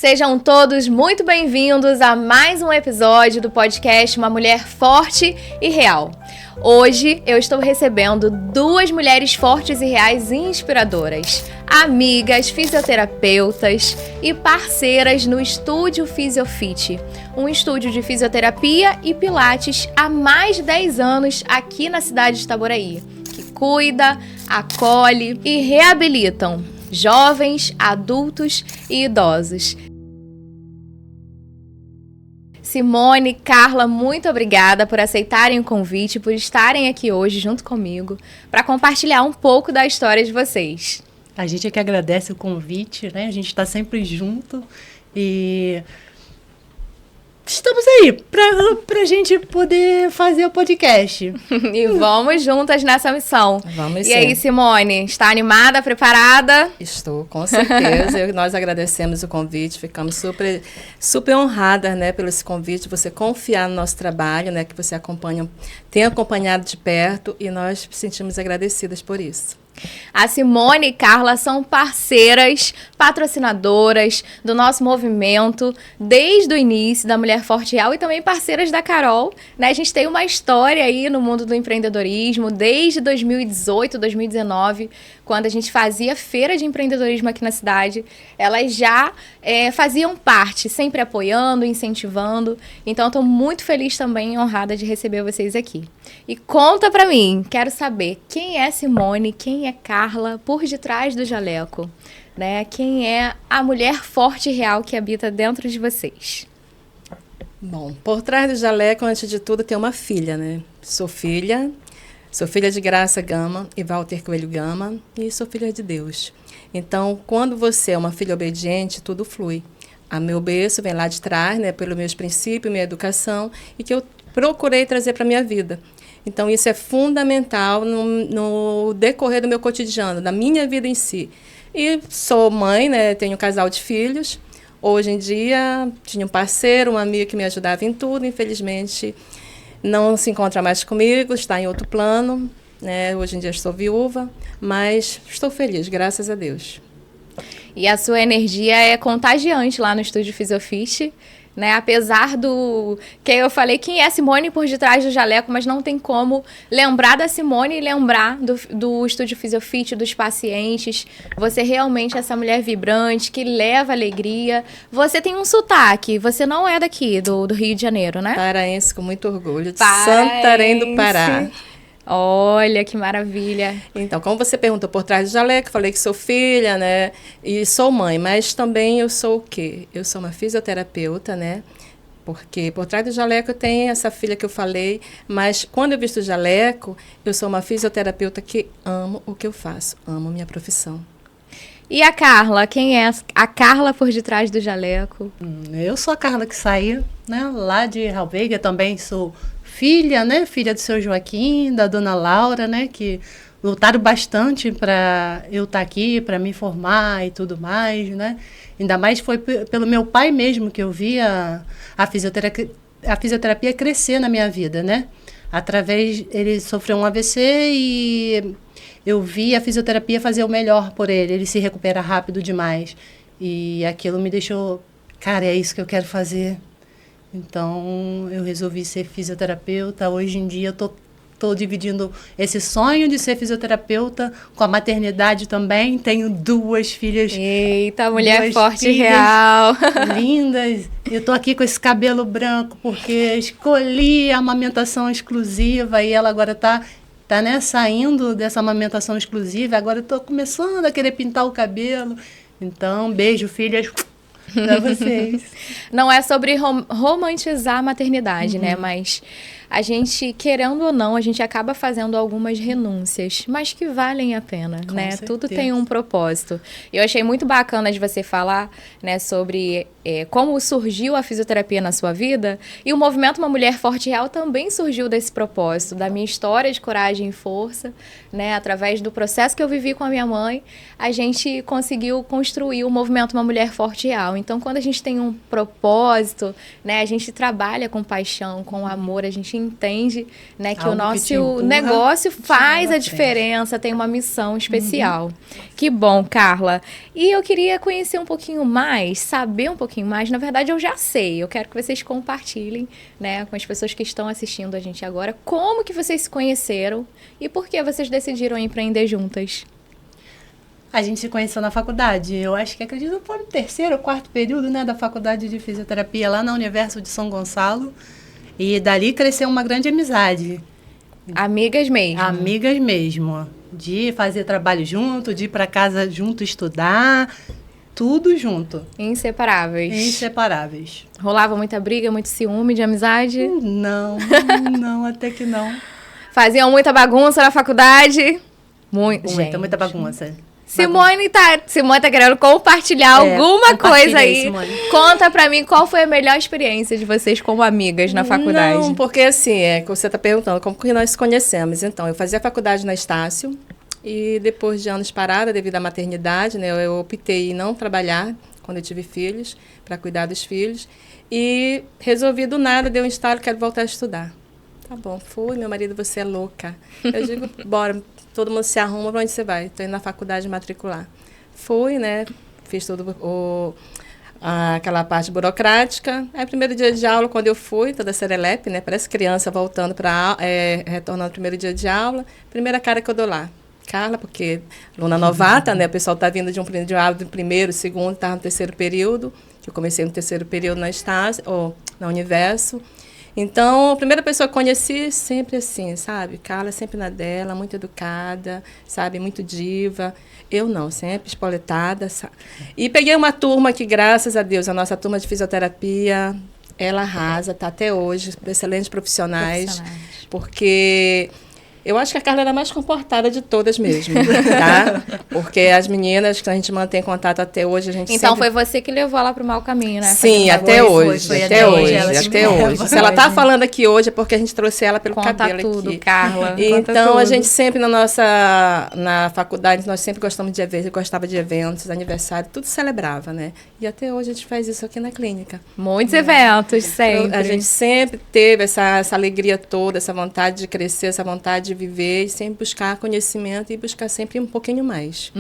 Sejam todos muito bem-vindos a mais um episódio do podcast Uma Mulher Forte e Real. Hoje eu estou recebendo duas mulheres fortes e reais e inspiradoras, amigas, fisioterapeutas e parceiras no Estúdio Fisiofit, um estúdio de fisioterapia e pilates há mais de 10 anos aqui na cidade de Itaboraí, que cuida, acolhe e reabilitam jovens, adultos e idosos. Simone, Carla, muito obrigada por aceitarem o convite, por estarem aqui hoje junto comigo, para compartilhar um pouco da história de vocês. A gente é que agradece o convite, né? A gente está sempre junto e estamos aí para a gente poder fazer o podcast. E vamos juntas nessa missão. Vamos sim. E aí, Simone, está animada, preparada? Estou, com certeza. Nós agradecemos o convite, ficamos super honradas, né, pelo esse convite, você confiar no nosso trabalho, né, que você tem acompanhado de perto, e nós nos sentimos agradecidas por isso. A Simone e Carla são parceiras, patrocinadoras do nosso movimento desde o início da Mulher Forte Real e também parceiras da Carol, né? A gente tem uma história aí no mundo do empreendedorismo desde 2018, 2019, quando a gente fazia feira de empreendedorismo aqui na cidade. Elas já faziam parte, sempre apoiando, incentivando. Então, estou muito feliz também e honrada de receber vocês aqui. E conta pra mim, quero saber quem é Simone, quem é Carla por detrás do jaleco, né? Quem é a mulher forte e real que habita dentro de vocês? Bom, por trás do jaleco, antes de tudo, tem uma filha, né? Sou filha de Graça Gama e Walter Coelho Gama e sou filha de Deus. Então, quando você é uma filha obediente, tudo flui. A meu berço vem lá de trás, né? Pelos meus princípios, minha educação, e que eu procurei trazer para a minha vida. Então, isso é fundamental no decorrer do meu cotidiano, da minha vida em si. E sou mãe, né? Tenho um casal de filhos. Hoje em dia, tinha um parceiro, um amigo que me ajudava em tudo. Infelizmente, não se encontra mais comigo, está em outro plano, né? Hoje em dia estou viúva, mas estou feliz, graças a Deus. E a sua energia é contagiante lá no Estúdio Fisiofit, né? Apesar do que eu falei quem é Simone por detrás do jaleco, mas não tem como lembrar da Simone e lembrar do Estúdio Fisiofit, dos pacientes. Você realmente é essa mulher vibrante, que leva alegria. Você tem um sotaque, você não é daqui, do Rio de Janeiro, né? Paraense, com muito orgulho, de Santarém do Pará. Olha, que maravilha. Então, como você perguntou por trás do jaleco, falei que sou filha, né? E sou mãe, mas também eu sou o quê? Eu sou uma fisioterapeuta, né? Porque por trás do jaleco tem essa filha que eu falei, mas quando eu visto o jaleco, eu sou uma fisioterapeuta que amo o que eu faço, amo minha profissão. E a Carla? Quem é a Carla por detrás do jaleco? Eu sou a Carla que saiu, né? Lá de Ralveiga, também sou filha, né? Filha do seu Joaquim, da dona Laura, né? Que lutaram bastante para eu estar aqui, para me formar e tudo mais, né? Ainda mais foi pelo meu pai mesmo que eu vi a fisioterapia crescer na minha vida, né? Ele sofreu um AVC e eu vi a fisioterapia fazer o melhor por ele. Ele se recupera rápido demais. E aquilo me deixou, cara, é isso que eu quero fazer. Então, eu resolvi ser fisioterapeuta. Hoje em dia, eu estou dividindo esse sonho de ser fisioterapeuta com a maternidade também. Tenho duas filhas. Eita, mulher forte e real. Lindas. Eu estou aqui com esse cabelo branco porque escolhi a amamentação exclusiva e ela agora está né, saindo dessa amamentação exclusiva. Agora eu estou começando a querer pintar o cabelo. Então, beijo, filhas. Para vocês. Não é sobre romantizar a maternidade, né? Mas a gente, querendo ou não, a gente acaba fazendo algumas renúncias, mas que valem a pena, Com né? certeza. Tudo tem um propósito. Eu achei muito bacana de você falar, né, sobre como surgiu a fisioterapia na sua vida, e o movimento Uma Mulher Forte e Real também surgiu desse propósito, da minha história de coragem e força, né? Através do processo que eu vivi com a minha mãe, a gente conseguiu construir o movimento Uma Mulher Forte e Real. Então, quando a gente tem um propósito, né, a gente trabalha com paixão, com amor, a gente entende, né, que Algo o que nosso te empurra, negócio faz leva a à diferença, tem uma missão especial. Que bom, Carla. E eu queria conhecer um pouquinho mais, saber um pouquinho mais. Na verdade, eu já sei. Eu quero que vocês compartilhem, né, com as pessoas que estão assistindo a gente agora, como que vocês se conheceram e por que vocês decidiram empreender juntas. A gente se conheceu na faculdade. Eu acho que acredito que foi no terceiro ou quarto período, né, da faculdade de fisioterapia lá na Universo de São Gonçalo. E dali cresceu uma grande amizade. Amigas mesmo. Amigas mesmo. De fazer trabalho junto, de ir para casa junto estudar, tudo junto. Inseparáveis. Inseparáveis. Rolava muita briga, muito ciúme de amizade? Não, não, até que não. Faziam muita bagunça na faculdade? Muita bagunça. Simone tá querendo compartilhar alguma coisa aí. Simone. Conta pra mim qual foi a melhor experiência de vocês como amigas na faculdade. Não, porque assim, que você está perguntando como que nós nos conhecemos. Então, eu fazia faculdade na Estácio e depois de anos parada devido à maternidade, né, eu optei em não trabalhar quando eu tive filhos, para cuidar dos filhos. E resolvi do nada, deu um estalo, quero voltar a estudar. Tá bom, fui, meu marido, você é louca. Eu digo, bora, todo mundo se arruma, para onde você vai? Estou indo na faculdade matricular. Fui, né, fiz tudo aquela parte burocrática. Aí, primeiro dia de aula, quando eu fui, toda serelepe, né, parece criança voltando retornando no primeiro dia de aula, primeira cara que eu dou lá. Carla, porque aluna novata, né, o pessoal está vindo de um primeiro, segundo, estava no terceiro período, que eu comecei no terceiro período na Estácio, ou na Universo. Então, a primeira pessoa que conheci, sempre assim, sabe? Carla sempre na dela, muito educada, sabe? Muito diva. Eu não, sempre espoletada. Sabe? E peguei uma turma que, graças a Deus, a nossa turma de fisioterapia, ela arrasa, tá até hoje, excelentes profissionais. Porque eu acho que a Carla era a mais comportada de todas mesmo, tá? Porque as meninas que a gente mantém contato até hoje, a gente Então, sempre... foi você que levou ela para o mau caminho, né? Sim, até hoje. Até hoje. Se ela está Hoje. falando aqui hoje é porque a gente trouxe ela pelo Conta cabelo tudo, aqui. Carla. Então, a gente sempre na faculdade, nós sempre gostamos de eventos, gostava de eventos, aniversário, tudo celebrava, né? E até hoje a gente faz isso aqui na clínica. Muitos eventos, sempre. A gente sempre teve essa alegria toda, essa vontade de crescer, essa vontade de viver e sempre buscar conhecimento e buscar sempre um pouquinho mais.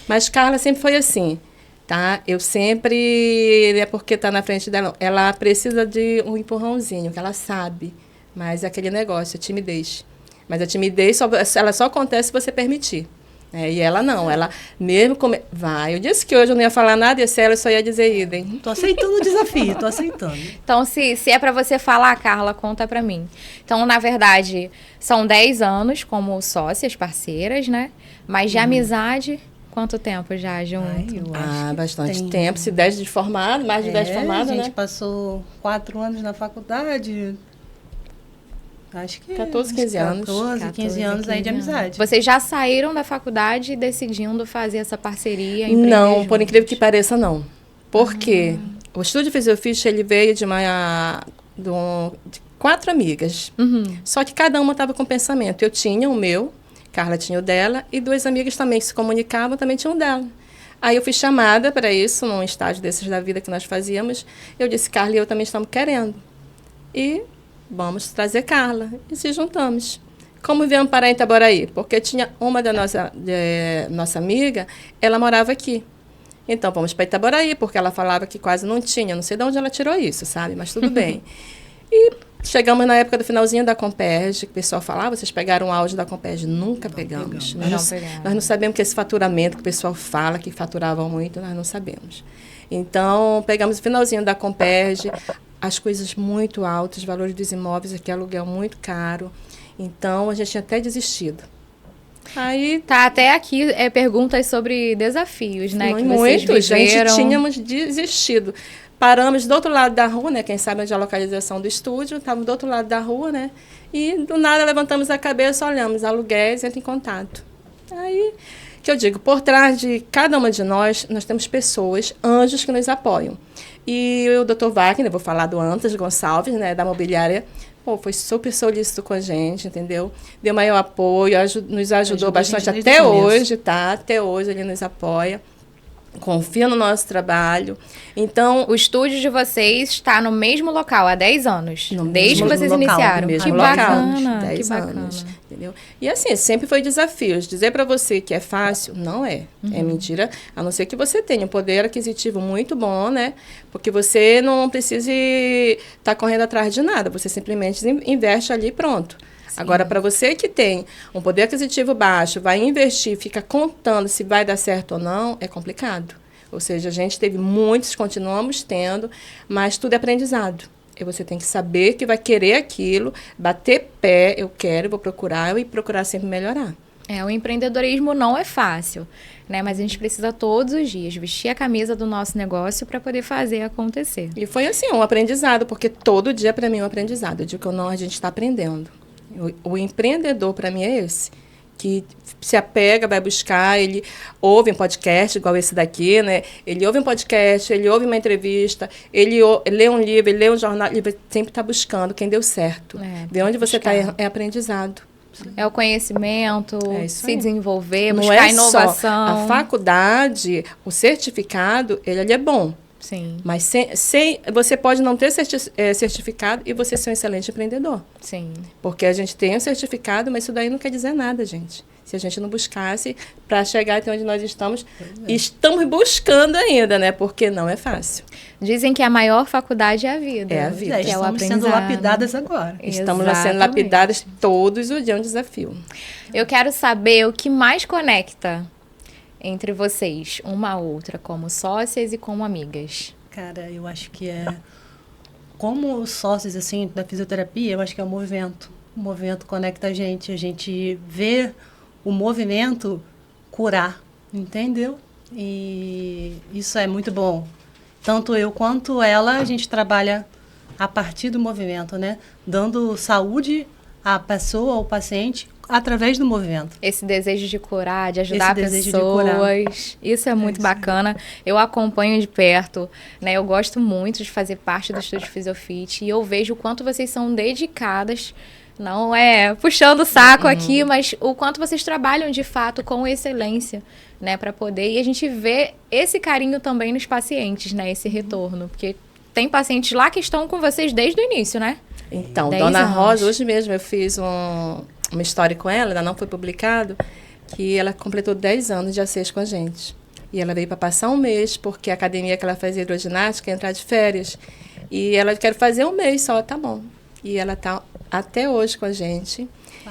Mas Carla sempre foi assim, tá? Eu sempre, é porque tá na frente dela, ela precisa de um empurrãozinho, que ela sabe, mas é aquele negócio, a timidez. Mas a timidez, ela só acontece se você permitir. E ela não, ela mesmo... Vai, eu disse que hoje eu não ia falar nada, e se ela só ia dizer idem. Tô aceitando o desafio, tô aceitando. Então, se é para você falar, Carla, conta para mim. Então, na verdade, são 10 anos como sócias, parceiras, né? Mas de amizade, quanto tempo já junto? Bastante tempo. Se 10 de formado, mais de 10 de formado, né? A gente passou 4 anos na faculdade... Acho que 14, 15 anos. 15 anos aí de amizade. Vocês já saíram da faculdade decidindo fazer essa parceria? Empreender Não, juntos? por incrível que pareça, não. Por quê? O estúdio Fisiofiche, ele veio de 4 amigas. Só que cada uma estava com pensamento. Eu tinha o meu, Carla tinha o dela, e 2 amigas também que se comunicavam, também tinham o dela. Aí eu fui chamada para isso, num estágio desses da vida que nós fazíamos. Eu disse, Carla e eu também estamos querendo. E... vamos trazer Carla. E se juntamos. Como viemos parar em Itaboraí? Porque tinha uma da nossa amiga, ela morava aqui. Então, vamos para Itaboraí, porque ela falava que quase não tinha. Não sei de onde ela tirou isso, sabe? Mas tudo bem. E chegamos na época do finalzinho da Comperj, que o pessoal falava, vocês pegaram o auge da Comperj? Nunca pegamos. Nós não sabemos que esse faturamento que o pessoal fala, que faturavam muito, nós não sabemos. Então, pegamos o finalzinho da Comperj, as coisas muito altas, os valores dos imóveis aqui, aluguel muito caro. Então, a gente tinha até desistido. Aí... Tá até aqui perguntas sobre desafios, né? Que vocês muito, viveram. gente, tínhamos desistido. Paramos do outro lado da rua, né? Quem sabe onde é a localização do estúdio. Estávamos do outro lado da rua, né? E, do nada, levantamos a cabeça, olhamos, aluguéis, entra em contato. Aí... que eu digo, por trás de cada uma de nós temos pessoas, anjos que nos apoiam. E o Dr. Wagner, vou falar do Antas Gonçalves, né, da mobiliária, foi super solícito com a gente, entendeu? Deu maior apoio, nos ajudou bastante até hoje, tá? Até hoje ele nos apoia. confia no nosso trabalho. Então, O estúdio de vocês está no mesmo local há 10 anos, No desde que mesmo vocês local, iniciaram. no mesmo Que local, bacana, 10 que bacana. anos, entendeu? E assim, sempre foi desafios. Dizer para você que é fácil, não é. É mentira, a não ser que você tenha um poder aquisitivo muito bom, né? Porque você não precisa estar correndo atrás de nada, você simplesmente investe ali e pronto. Agora, para você que tem um poder aquisitivo baixo, vai investir, fica contando se vai dar certo ou não, é complicado. Ou seja, a gente teve muitos, continuamos tendo, mas tudo é aprendizado. E você tem que saber que vai querer aquilo, bater pé, eu quero, vou procurar e procurar sempre melhorar. O empreendedorismo não é fácil, né? Mas a gente precisa todos os dias vestir a camisa do nosso negócio para poder fazer acontecer. E foi assim, um aprendizado, porque todo dia para mim é um aprendizado. Eu digo que não, a gente está aprendendo. O empreendedor para mim é esse, que se apega, vai buscar, ele ouve um podcast igual esse daqui, né? Ele ouve um podcast, ele ouve uma entrevista, ele lê um livro, ele lê um jornal, ele sempre está buscando quem deu certo. Ver onde você está é aprendizado. É o conhecimento, isso se aí. desenvolver, Não buscar é inovação. só a faculdade, o certificado, ele é bom. Sim, Mas você pode não ter certificado e você ser um excelente empreendedor. sim. Porque a gente tem um certificado, mas isso daí não quer dizer nada, gente. Se a gente não buscasse para chegar até onde nós estamos, estamos buscando ainda, né? Porque não é fácil. Dizem que a maior faculdade é a vida. É a vida. Que é o Estamos sendo aprendizado. lapidadas agora. Estamos sendo Exatamente. lapidadas todos os dias, é um desafio. Eu quero saber o que mais conecta entre vocês, uma a outra, como sócias e como amigas. Cara, eu acho que como os sócios, assim, da fisioterapia, eu acho que é o movimento. O movimento conecta a gente vê o movimento curar, entendeu? E isso é muito bom. Tanto eu quanto ela, a gente trabalha a partir do movimento, né? Dando saúde à pessoa, ao paciente, através do movimento. Esse desejo de curar, de ajudar Esse desejo de curar. pessoas. Isso é muito bacana. Eu acompanho de perto, né? Eu gosto muito de fazer parte do Estúdio Fisiofit e eu vejo o quanto vocês são dedicadas. Não é puxando o saco aqui, mas o quanto vocês trabalham de fato com excelência, né, para poder. E a gente vê esse carinho também nos pacientes, né, esse retorno, porque tem pacientes lá que estão com vocês desde o início, né? Então, 10 Dona anos. Rosa, hoje mesmo eu fiz uma história com ela, ainda não foi publicado, que ela completou 10 anos de A6 com a gente. E ela veio para passar um mês, porque a academia que ela fazia hidroginástica ia entrar de férias. E ela quer fazer um mês só, tá bom. E ela está até hoje com a gente.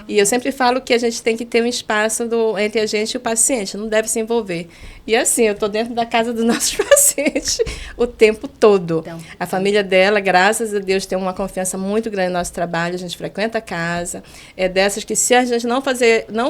E eu sempre falo que a gente tem que ter um espaço entre a gente e o paciente, não deve se envolver. E assim, eu estou dentro da casa dos nossos pacientes o tempo todo. A família dela, graças a Deus, tem uma confiança muito grande no nosso trabalho, a gente frequenta a casa. É dessas que se a gente não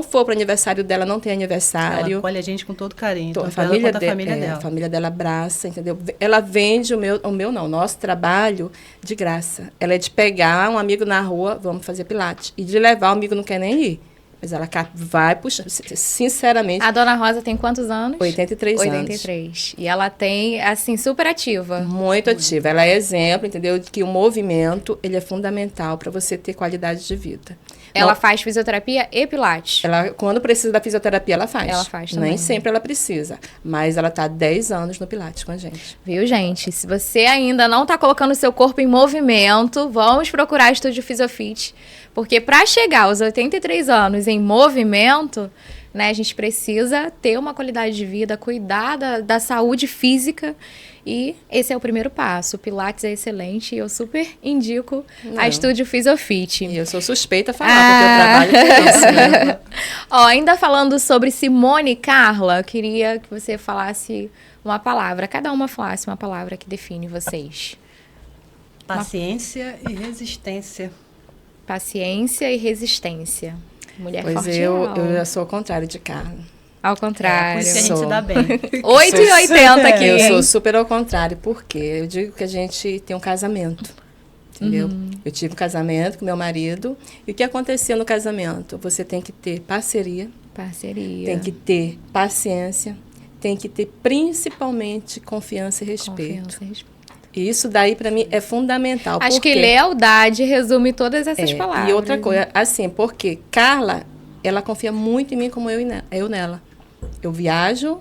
for para o aniversário dela, não tem aniversário. Ela acolhe a gente com todo carinho. A Tanto família, ela quanto a família dela. A família dela abraça, entendeu? Ela vende o nosso trabalho de graça. Ela é de pegar um amigo na rua, vamos fazer pilates, e de levar o amigo não quer nem ir. Mas ela vai puxar, sinceramente. A Dona Rosa tem quantos anos? 83 anos. 83. E ela tem, assim, super ativa. Muito ativa. Ela é exemplo, entendeu? De que o movimento, ele é fundamental para você ter qualidade de vida. Ela faz fisioterapia e pilates. Ela, quando precisa da fisioterapia, ela faz. Ela faz também. Nem sempre ela precisa. Mas ela está há 10 anos no Pilates com a gente. Viu, gente? Se você ainda não está colocando o seu corpo em movimento, vamos procurar Estúdio Fisiofit. Porque para chegar aos 83 anos em movimento, né, a gente precisa ter uma qualidade de vida, cuidar da saúde física. E esse é o primeiro passo. O Pilates é excelente e eu super indico a Estúdio Fisiofit. E eu sou suspeita a falar, porque eu trabalho com isso, né? Ó, ainda falando sobre Simone e Carla, eu queria que você falasse uma palavra, cada uma falasse uma palavra que define vocês. Paciência e resistência. Paciência e resistência. Mulher Pois forte e eu real. já sou ao contrário de Carla. Ao Por contrário. isso que a gente Sou. se dá bem. 8,80 aqui. Eu hein? sou super ao contrário, porque eu digo que a gente tem um casamento, entendeu? Eu tive um casamento com meu marido, e o que acontecia no casamento? Você tem que ter parceria, Parceria. tem que ter paciência, tem que ter principalmente confiança e respeito. Confiança e respeito. E isso daí, para mim, é fundamental. Acho Por que quê? lealdade resume todas essas É, palavras. E outra coisa, assim, porque Carla, ela confia muito em mim como eu nela. Eu viajo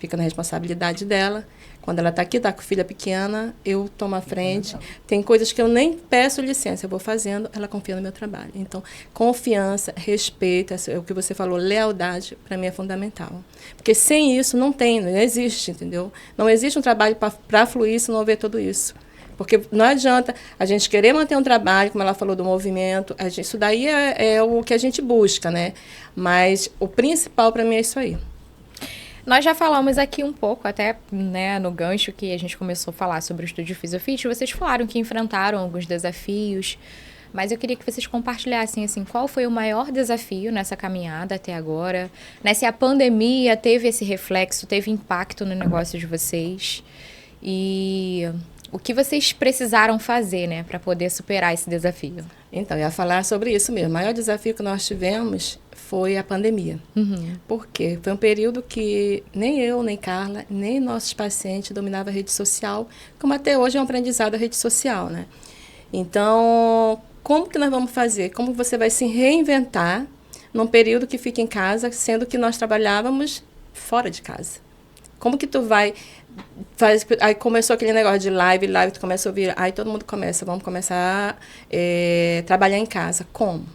fica na responsabilidade dela. Quando ela está aqui, está com filha pequena, eu tomo a frente. Tem coisas que eu nem peço licença, eu vou fazendo, ela confia no meu trabalho. Então, confiança, respeito, é o que você falou, lealdade, para mim é fundamental. Porque sem isso não existe, entendeu? Não existe um trabalho para fluir se não houver tudo isso. Porque não adianta a gente querer manter um trabalho, como ela falou do movimento, isso daí é o que a gente busca, né? Mas o principal para mim é isso aí. Nós já falamos aqui um pouco, até né, no gancho que a gente começou a falar sobre o Estúdio Fisiofit, vocês falaram que enfrentaram alguns desafios, mas eu queria que vocês compartilhassem assim, qual foi o maior desafio nessa caminhada até agora, né, se a pandemia teve esse reflexo, teve impacto no negócio de vocês, e o que vocês precisaram fazer, né, para poder superar esse desafio? Então, eu ia falar sobre isso mesmo. O maior desafio que nós tivemos foi a pandemia. Por quê? Foi um período que nem eu, nem Carla, nem nossos pacientes dominavam a rede social, como até hoje é um aprendizado a rede social, né? Então, como que nós vamos fazer? Como você vai se reinventar num período que fica em casa, sendo que nós trabalhávamos fora de casa? Como que tu vai... Aí começou aquele negócio de live, tu começa a ouvir, aí todo mundo vamos começar a trabalhar em casa. Como?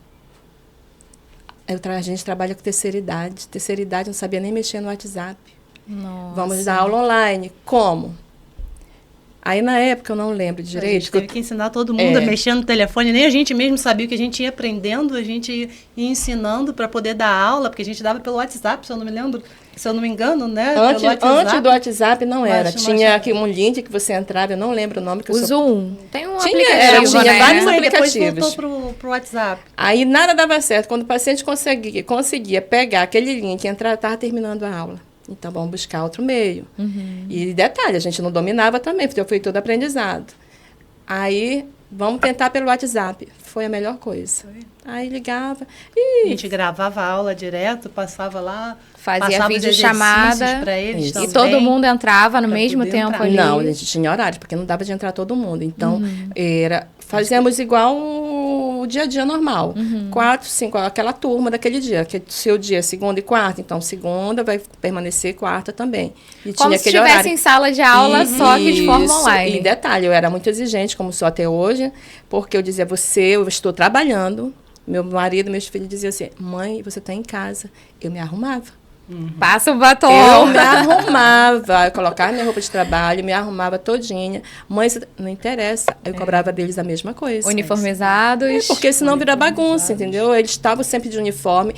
A gente trabalha com terceira idade não sabia nem mexer no WhatsApp. Nossa. Vamos dar aula online. Como? Aí, na época, eu não lembro direito. A gente teve que ensinar todo mundo a mexer no telefone. Nem a gente mesmo sabia o que a gente ia aprendendo, a gente ia ensinando para poder dar aula, porque a gente dava pelo WhatsApp, se eu não me engano, né? Antes do WhatsApp não era. Tinha aqui um link que você entrava, eu não lembro o nome. O Zoom. Tem um tinha aplicativo, tinha né? vários Depois aplicativos. voltou pro WhatsApp. Aí nada dava certo. Quando o paciente conseguia pegar aquele link e entrar, estava terminando a aula. Então, vamos buscar outro meio. E detalhe, a gente não dominava também, porque foi todo aprendizado. Aí, vamos tentar pelo WhatsApp. Foi a melhor coisa. Aí, ligava. A gente gravava a aula direto, passava lá, Fazia passava os videochamada exercícios para eles Isso. também. e todo mundo entrava no Pra mesmo poder tempo entrar. ali. Não, a gente tinha horário, porque não dava de entrar todo mundo. Então, fazíamos igual o dia a dia normal. 4, 5, aquela turma daquele dia. Que seu dia é segunda e quarta, então segunda vai permanecer quarta também. E Como tinha se aquele estivesse horário. em sala de aula, só que de forma online. E detalhe, eu era muito exigente, como sou até hoje, porque eu dizia, eu estou trabalhando. Meu marido, meus filhos diziam assim, mãe, você está em casa. Eu me arrumava. Passa o batom. Eu me arrumava, eu colocava minha roupa de trabalho, me arrumava todinha. Mãe, não interessa. Eu cobrava deles a mesma coisa. Uniformizados. Porque senão vira bagunça, entendeu? Eles estavam sempre de uniforme.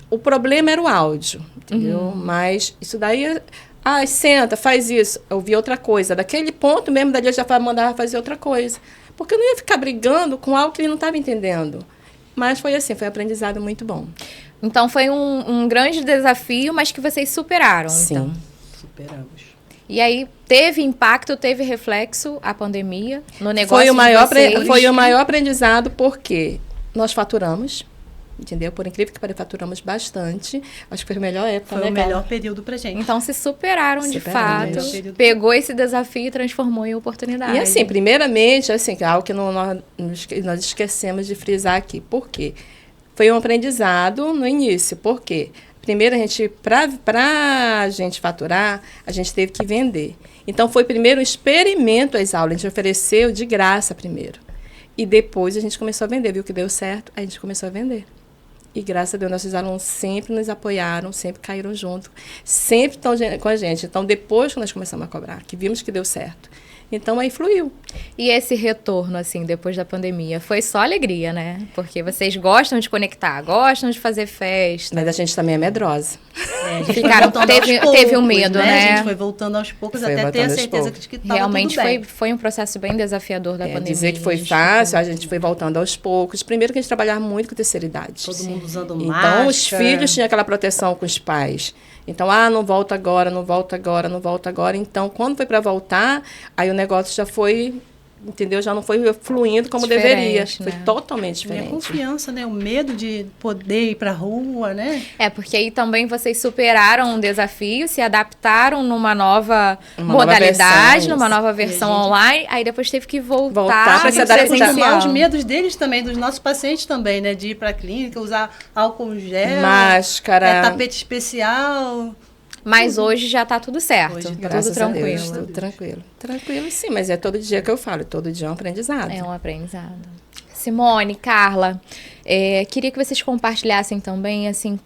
O problema era o áudio, entendeu? Mas isso daí... senta, faz isso. Eu vi outra coisa. Daquele ponto mesmo, dali eu já mandava fazer outra coisa. Porque eu não ia ficar brigando com algo que ele não estava entendendo. Mas foi assim, foi um aprendizado muito bom. Então, foi um grande desafio, mas que vocês superaram. Sim. Então. Superamos. E aí, teve impacto, teve reflexo a pandemia no negócio Foi o de maior aprendizado porque nós faturamos, entendeu? Por incrível que pareça, faturamos bastante. Acho que foi a melhor época, Foi né, o Carla? melhor período pra gente. Então, se superaram de fato, Superaram. pegou esse desafio e transformou em oportunidade. E assim, primeiramente, assim, que é algo que nós esquecemos de frisar aqui. Por quê? Foi um aprendizado no início. Por quê? Primeiro, para a gente faturar, a gente teve que vender. Então, foi primeiro um experimento as aulas. A gente ofereceu de graça primeiro. E depois a gente começou a vender. Viu que deu certo? A gente começou a vender. E graças a Deus, nossos alunos sempre nos apoiaram, sempre caíram junto, sempre estão com a gente. Então, depois que nós começamos a cobrar, que vimos que deu certo. Então, aí fluiu. E esse retorno, assim, depois da pandemia, foi só alegria, né? Porque vocês gostam de conectar, gostam de fazer festa. Mas a gente também é medrosa. A gente Ficaram- foi voltando teve- aos poucos, teve um medo, né? A gente foi voltando aos poucos Foi até ter voltando a aos certeza poucos. de que estava Realmente tudo bem. foi um processo bem desafiador da pandemia. Dizer que foi gente. fácil, a gente foi voltando aos poucos. Primeiro que a gente trabalhava muito com terceira idade. Todo mundo usando Então, máscara. os filhos tinham aquela proteção com os pais. Então, não volta agora, não volta agora, não volta agora. Então, quando foi para voltar, aí o negócio já foi, entendeu? Já não foi fluindo como Diferente, deveria. Foi né? totalmente E a diferente. confiança, né? O medo de poder ir pra rua, né? É, porque aí também vocês superaram um desafio, se adaptaram numa nova Uma nova modalidade, versão, numa isso. nova versão online, aí depois teve que voltar Voltar pra se pro adaptar. Transformar presencial. os medos deles também, dos nossos pacientes também, né? De ir pra clínica, usar álcool gel, Máscara. tapete especial. Mas hoje já tá tudo certo. Hoje, Tudo Graças a Deus, tranquilo. tudo tranquilo. Tranquilo, sim, mas é todo dia que eu falo, todo dia é um aprendizado. É um aprendizado. Simone, Carla, queria que vocês compartilhassem também, assim,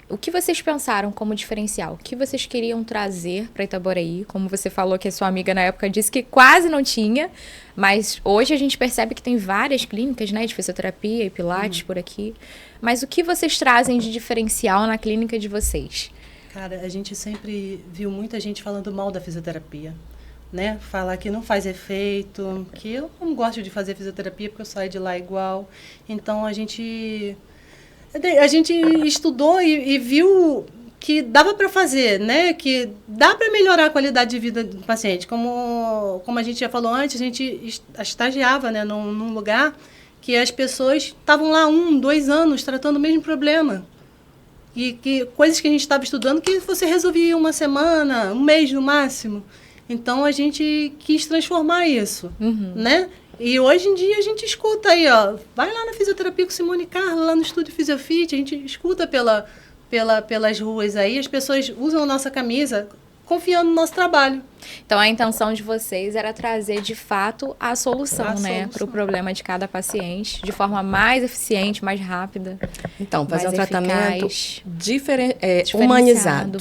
o que vocês pensaram como diferencial? O que vocês queriam trazer para Itaboraí? Como você falou que a sua amiga na época disse que quase não tinha, mas hoje a gente percebe que tem várias clínicas, né, de fisioterapia e pilates por aqui. Mas o que vocês trazem de diferencial na clínica de vocês? Cara, a gente sempre viu muita gente falando mal da fisioterapia, né? Falar que não faz efeito, que eu não gosto de fazer fisioterapia porque eu saio de lá igual. Então, a gente estudou e viu que dava para fazer, né? Que dá para melhorar a qualidade de vida do paciente. Como a gente já falou antes, a gente estagiava, né, num lugar que as pessoas estavam lá 1, 2 anos tratando o mesmo problema. E que coisas que a gente estava estudando que você resolvia em uma semana, um mês no máximo. Então, a gente quis transformar isso, né? E hoje em dia a gente escuta aí, ó, vai lá na fisioterapia com Simone Carla, lá no Estúdio Fisiofit, a gente escuta pelas ruas aí, as pessoas usam a nossa camisa confiando no nosso trabalho. Então, a intenção de vocês era trazer, de fato, a solução, né, para o problema de cada paciente, de forma mais eficiente, mais rápida. Então, fazer um mais tratamento eficaz, humanizado.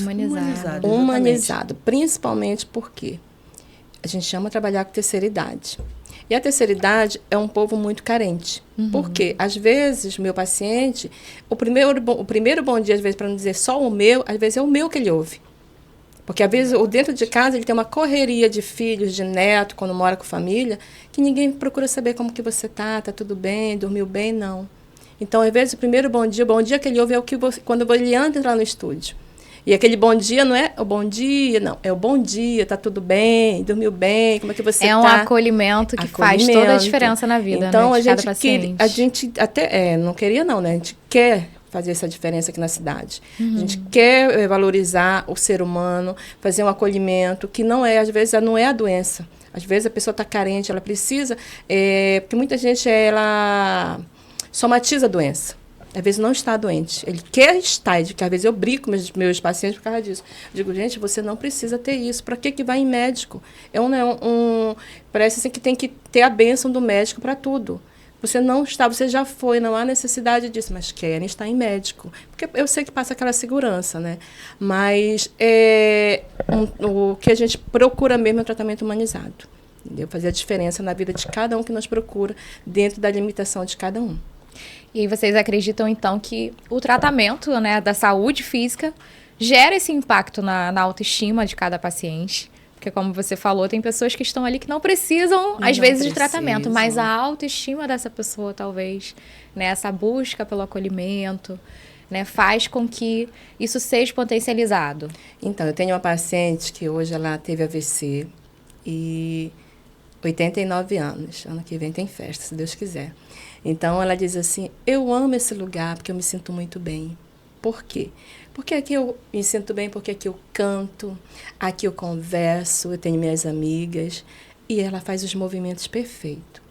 Humanizado. Principalmente porque a gente ama trabalhar com terceira idade. E a terceira idade é um povo muito carente. Porque, às vezes, meu paciente, o primeiro bom dia, às vezes, para não dizer só o meu, às vezes é o meu que ele ouve. Porque, às vezes, dentro de casa, ele tem uma correria de filhos, de neto, quando mora com família, que ninguém procura saber como que você tá tudo bem, dormiu bem, não. Então, às vezes, o primeiro bom dia que ele ouve é o que quando ele entra no estúdio. E aquele bom dia não é o bom dia, não. É o bom dia, tá tudo bem, dormiu bem, como é que você tá? É um acolhimento que faz toda a diferença na vida, então, né, a de cada gente paciente. a gente até, não queria não, né? A gente quer fazer essa diferença aqui na cidade. A gente quer valorizar o ser humano, fazer um acolhimento, que não é, às vezes, não é a doença. Às vezes a pessoa está carente, ela precisa, porque muita gente, ela somatiza a doença. Às vezes não está doente. Ele quer estar, que às vezes eu brigo com meus pacientes por causa disso. Eu digo, gente, você não precisa ter isso. Para que vai em médico? Parece assim que tem que ter a bênção do médico para tudo. Você não está, você já foi, não há necessidade disso, mas querem estar em médico. Porque eu sei que passa aquela segurança, né? Mas o que a gente procura mesmo é o tratamento humanizado. Entendeu? Fazer a diferença na vida de cada um que nos procura, dentro da limitação de cada um. E vocês acreditam, então, que o tratamento, né, da saúde física gera esse impacto na autoestima de cada paciente? Porque, como você falou, tem pessoas que estão ali que não precisam, às vezes, de tratamento, mas a autoestima dessa pessoa, talvez, né, essa busca pelo acolhimento, né, faz com que isso seja potencializado. Então, eu tenho uma paciente que hoje ela teve AVC e 89 anos. Ano que vem tem festa, se Deus quiser. Então, ela diz assim, eu amo esse lugar porque eu me sinto muito bem. Por quê? Porque aqui eu me sinto bem, porque aqui eu canto, aqui eu converso, eu tenho minhas amigas, e ela faz os movimentos perfeitos.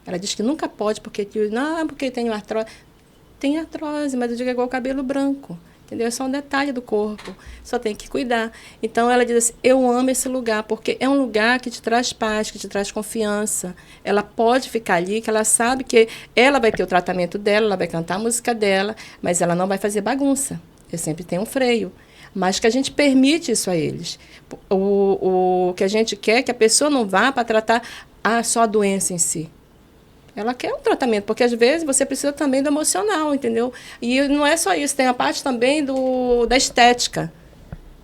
Ela diz que nunca pode, porque tem artrose. Tem artrose, mas eu digo é igual o cabelo branco, entendeu? É só um detalhe do corpo, só tem que cuidar. Então, ela diz assim, eu amo esse lugar, porque é um lugar que te traz paz, que te traz confiança. Ela pode ficar ali, que ela sabe que ela vai ter o tratamento dela, ela vai cantar a música dela, mas ela não vai fazer bagunça. Eu sempre tenho um freio, mas que a gente permite isso a eles. O que a gente quer é que a pessoa não vá para tratar só a doença em si. Ela quer um tratamento, porque às vezes você precisa também do emocional, entendeu? E não é só isso, tem a parte também da estética.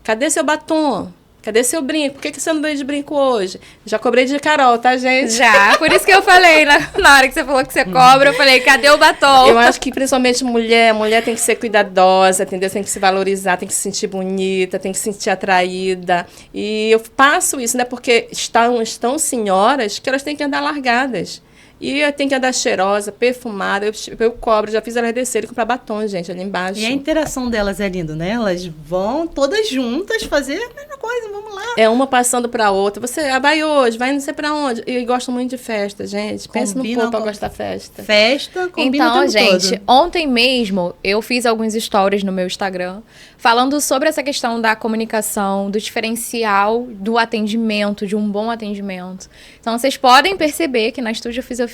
Cadê seu batom? Cadê seu brinco? Por que você não veio de brinco hoje? Já cobrei de Carol, tá, gente? Já, por isso que eu falei, na hora que você falou que você cobra, eu falei, cadê o batom? Eu acho que principalmente mulher tem que ser cuidadosa, entendeu? Tem que se valorizar, tem que se sentir bonita, tem que se sentir atraída. E eu passo isso, né? Porque estão senhoras que elas têm que andar largadas. E eu tenho que andar cheirosa, perfumada. Eu cobro, já fiz elas descerem e comprar batom, gente, ali embaixo. E a interação delas é linda, né? Elas vão todas juntas fazer a mesma coisa, vamos lá. É uma passando pra outra. Você vai hoje, vai não sei pra onde. E gostam muito de festa, gente. Pensa no povo pra gostar de festa. Festa, combina Então, o tempo gente, todo. ontem mesmo eu fiz alguns stories no meu Instagram falando sobre essa questão da comunicação, do diferencial do atendimento, de um bom atendimento. Então, vocês podem perceber que na Estúdio Fisiofit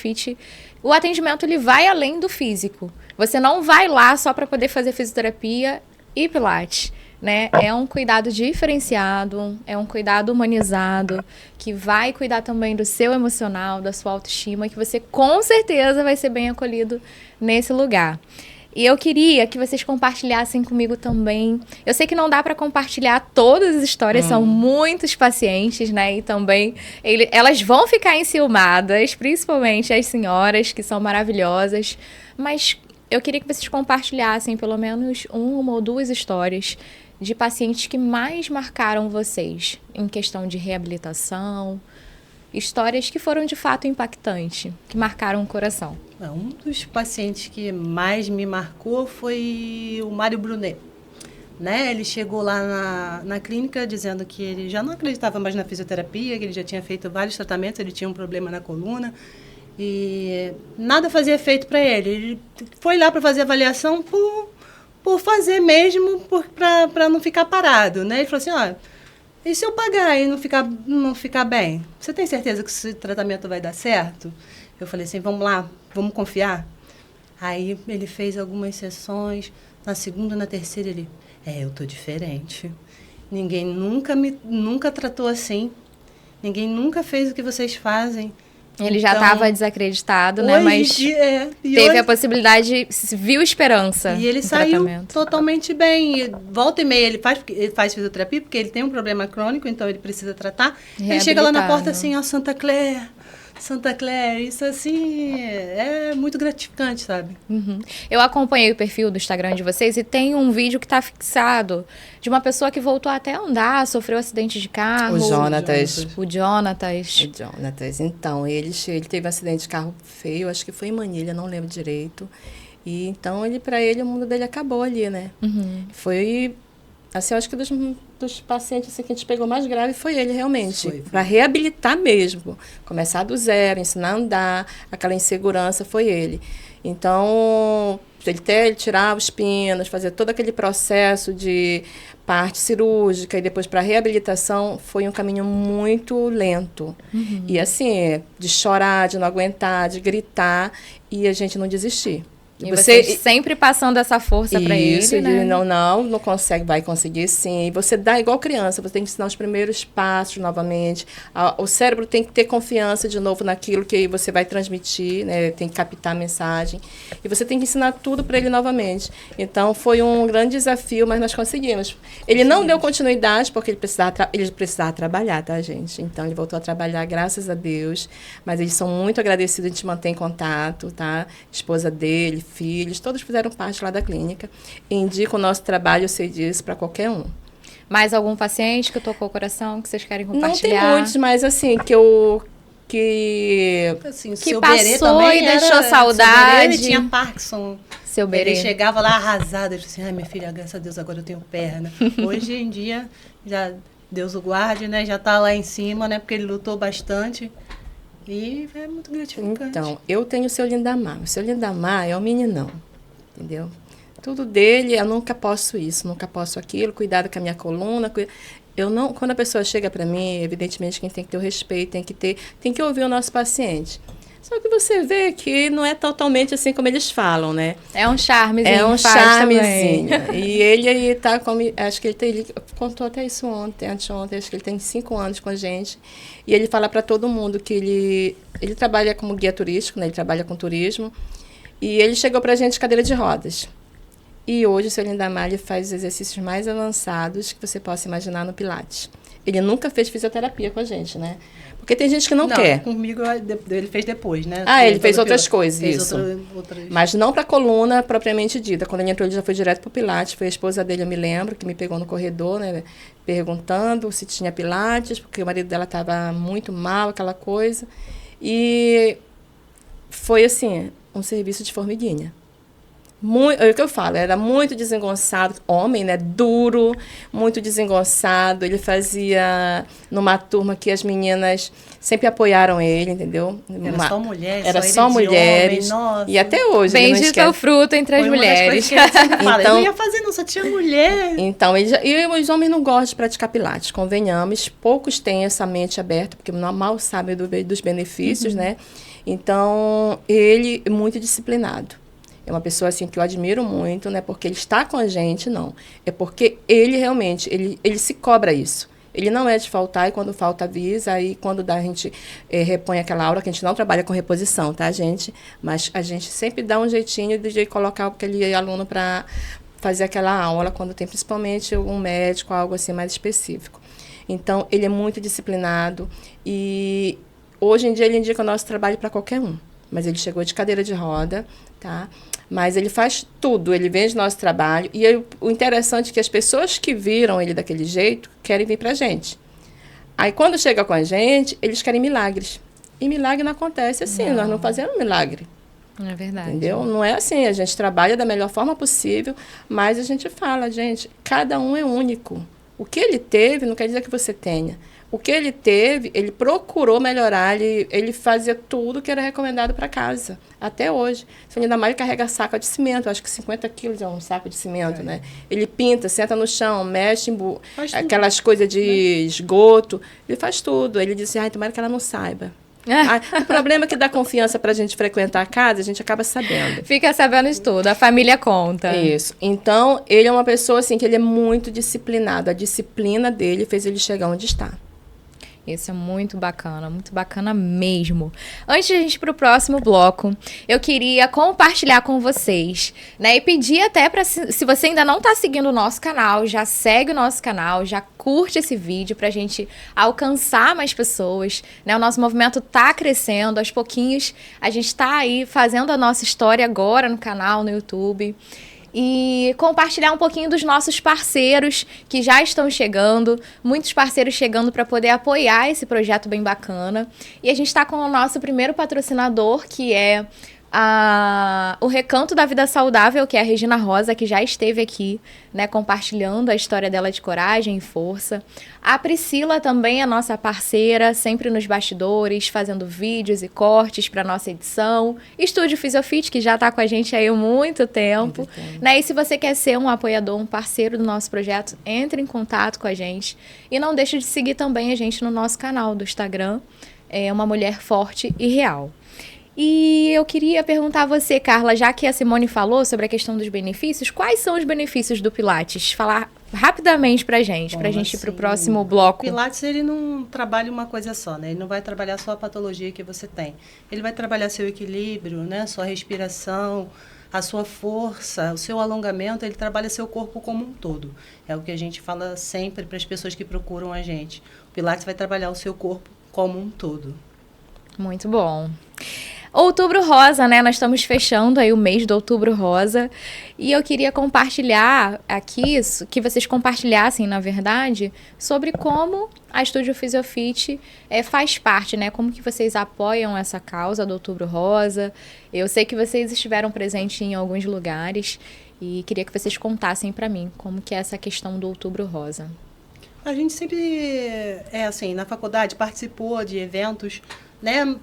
o atendimento ele vai além do físico. Você não vai lá só para poder fazer fisioterapia e pilates, né? É um cuidado diferenciado, é um cuidado humanizado, que vai cuidar também do seu emocional, da sua autoestima, que você com certeza vai ser bem acolhido nesse lugar. E eu queria que vocês compartilhassem comigo também. Eu sei que não dá para compartilhar todas as histórias, são muitos pacientes, né? E também elas vão ficar enciumadas, principalmente as senhoras, que são maravilhosas. Mas eu queria que vocês compartilhassem pelo menos uma ou duas histórias de pacientes que mais marcaram vocês em questão de reabilitação, histórias que foram de fato impactantes, que marcaram o coração. Um dos pacientes que mais me marcou foi o Mário Brunet. Né? Ele chegou lá na clínica dizendo que ele já não acreditava mais na fisioterapia, que ele já tinha feito vários tratamentos, ele tinha um problema na coluna e nada fazia efeito para ele. Ele foi lá para fazer avaliação por fazer mesmo, para não ficar parado. Né? Ele falou assim, e se eu pagar e não ficar bem? Você tem certeza que esse tratamento vai dar certo? Eu falei assim, vamos lá, vamos confiar? Aí ele fez algumas sessões, na segunda, na terceira ele, eu tô diferente. Ninguém nunca tratou assim, ninguém nunca fez o que vocês fazem. Ele já estava desacreditado, né? Mas teve a possibilidade, viu esperança. E ele saiu totalmente bem. E volta e meia ele faz fisioterapia, porque ele tem um problema crônico, então ele precisa tratar. Ele chega lá na porta assim, Santa Claire, isso assim é muito gratificante, sabe? Uhum. Eu acompanhei o perfil do Instagram de vocês e tem um vídeo que está fixado de uma pessoa que voltou até a andar, sofreu acidente de carro. O Jonatas. Então, ele teve um acidente de carro feio, acho que foi em Manilha, não lembro direito. E então, para ele, o mundo dele acabou ali, né? Uhum. Foi, assim, eu acho que dos pacientes assim, que a gente pegou mais grave foi ele, realmente. Para reabilitar mesmo. Começar do zero, ensinar a andar, aquela insegurança, foi ele. Então, ele tirar os pinos, fazer todo aquele processo de parte cirúrgica e depois para reabilitação, foi um caminho muito lento. Uhum. E assim, de chorar, de não aguentar, de gritar e a gente não desistir. E você sempre passando essa força para ele, isso, né? Não consegue, vai conseguir sim. E você dá igual criança, você tem que ensinar os primeiros passos novamente. O cérebro tem que ter confiança de novo naquilo que você vai transmitir, né? Tem que captar a mensagem. E você tem que ensinar tudo para ele novamente. Então, foi um grande desafio, mas nós conseguimos. Ele não deu continuidade, porque ele precisava trabalhar, tá, gente? Então, ele voltou a trabalhar, graças a Deus. Mas eles são muito agradecidos, a gente mantém contato, tá? Esposa dele, filhos, todos fizeram parte lá da clínica. Indico o nosso trabalho, eu sei disso, para qualquer um. Mais algum paciente que tocou o coração que vocês querem compartilhar? Não tem muitos, mas assim, que passou e deixou saudade. Ele tinha Parkinson. Seu Berê. Ele chegava lá arrasado, ele disse assim, minha filha, graças a Deus, agora eu tenho perna. Hoje em dia, já Deus o guarde, né? Já está lá em cima, né? Porque ele lutou bastante. E é muito gratificante. Então, eu tenho o seu Lindamar. O seu Lindamar é um meninão, entendeu? Tudo dele, eu nunca posso isso, nunca posso aquilo, cuidado com a minha coluna. Quando a pessoa chega para mim, evidentemente quem tem que ter o respeito, tem que ouvir o nosso paciente. Só que você vê que não é totalmente assim como eles falam, né? É um charmezinho. É um charmezinho. E ele tá com... Acho que ele contou até isso anteontem, acho que ele tem 5 anos com a gente. E ele fala para todo mundo que ele trabalha como guia turístico, né? Ele trabalha com turismo. E ele chegou pra gente de cadeira de rodas. E hoje o seu Lindamar faz os exercícios mais avançados que você possa imaginar no Pilates. Ele nunca fez fisioterapia com a gente, né? Porque tem gente que não quer. Comigo ele fez depois, né? Ele fez outras coisas, isso. Outras... Mas não para a coluna propriamente dita. Quando ele entrou, ele já foi direto para o Pilates. Foi a esposa dele, eu me lembro, que me pegou no corredor, né? Perguntando se tinha Pilates, porque o marido dela estava muito mal, aquela coisa. E foi, assim, um serviço de formiguinha. Muito, é o que eu falo, era muito desengonçado, homem, né, duro, muito desengonçado. Ele fazia numa turma que as meninas sempre apoiaram ele, entendeu? Era só mulheres, era só mulheres. Homem, e até hoje Bendito é o fruto entre as mulheres. Fala, então, eu não ia fazer, não, só tinha mulher. Então, e os homens não gostam de praticar pilates, convenhamos, poucos têm essa mente aberta, porque mal sabem dos benefícios, né? Então, ele é muito disciplinado. É uma pessoa assim que eu admiro muito, não é porque ele está com a gente, não. É porque ele realmente, ele se cobra isso. Ele não é de faltar e quando falta avisa, aí quando dá a gente repõe aquela aula, que a gente não trabalha com reposição, tá, gente? Mas a gente sempre dá um jeitinho de colocar aquele aluno para fazer aquela aula, quando tem principalmente um médico, algo assim mais específico. Então, ele é muito disciplinado e hoje em dia ele indica o nosso trabalho para qualquer um. Mas ele chegou de cadeira de roda, tá? Mas ele faz tudo, ele vende nosso trabalho. E o interessante é que as pessoas que viram ele daquele jeito querem vir pra gente. Aí, quando chega com a gente, eles querem milagres. E milagre não acontece assim, nós não fazemos milagre. É verdade. Entendeu? Não é assim, a gente trabalha da melhor forma possível, mas a gente fala, gente, cada um é único. O que ele teve não quer dizer que você tenha. O que ele teve, ele procurou melhorar, ele fazia tudo que era recomendado para casa, até hoje. Se ainda mais carrega saco de cimento, acho que 50 quilos é um saco de cimento, né? Ele pinta, senta no chão, mexe em aquelas coisas de esgoto, ele faz tudo. Ele disse, tomara que ela não saiba. O problema é que dá confiança para a gente frequentar a casa, a gente acaba sabendo. Fica sabendo de tudo, a família conta. Isso. Então, ele é uma pessoa assim que ele é muito disciplinado. A disciplina dele fez ele chegar onde está. Isso é muito bacana mesmo. Antes de a gente ir para o próximo bloco, eu queria compartilhar com vocês, né? E pedir até para, se você ainda não está seguindo o nosso canal, já segue o nosso canal, já curte esse vídeo para a gente alcançar mais pessoas, né? O nosso movimento está crescendo, aos pouquinhos a gente está aí fazendo a nossa história agora no canal, no YouTube. E compartilhar um pouquinho dos nossos parceiros que já estão chegando, muitos parceiros chegando para poder apoiar esse projeto bem bacana. E a gente está com o nosso primeiro patrocinador, que é o Recanto da Vida Saudável, que é a Regina Rosa, que já esteve aqui, né, compartilhando a história dela de coragem e força. A Priscila também é nossa parceira, sempre nos bastidores, fazendo vídeos e cortes para nossa edição. Estúdio Fisiofit, que já está com a gente aí há muito tempo. Né? E se você quer ser um apoiador, um parceiro do nosso projeto, entre em contato com a gente. E não deixe de seguir também a gente no nosso canal do Instagram, Uma Mulher Forte e Real. E eu queria perguntar a você, Carla, já que a Simone falou sobre a questão dos benefícios, quais são os benefícios do Pilates? Falar rapidamente pra gente ir pro próximo bloco. O Pilates, ele não trabalha uma coisa só, né? Ele não vai trabalhar só a patologia que você tem. Ele vai trabalhar seu equilíbrio, né? Sua respiração, a sua força, o seu alongamento, ele trabalha seu corpo como um todo. É o que a gente fala sempre para as pessoas que procuram a gente. O Pilates vai trabalhar o seu corpo como um todo. Muito bom. Outubro Rosa, né? Nós estamos fechando aí o mês do Outubro Rosa. E eu queria compartilhar aqui, que vocês compartilhassem, na verdade, sobre como a Estúdio Fisiofit faz parte, né? Como que vocês apoiam essa causa do Outubro Rosa. Eu sei que vocês estiveram presentes em alguns lugares e queria que vocês contassem para mim como que é essa questão do Outubro Rosa. A gente sempre, assim, na faculdade participou de eventos, né?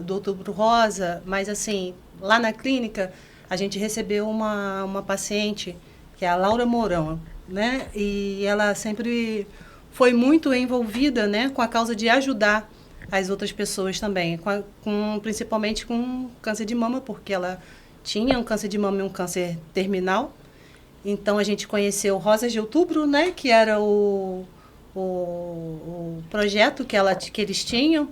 Do Outubro Rosa, mas assim, lá na clínica a gente recebeu uma paciente, que é a Laura Mourão, né? E ela sempre foi muito envolvida, né, com a causa de ajudar as outras pessoas também, principalmente com câncer de mama, porque ela tinha um câncer de mama e um câncer terminal. Então a gente conheceu Rosas de Outubro, né, que era o projeto que eles tinham,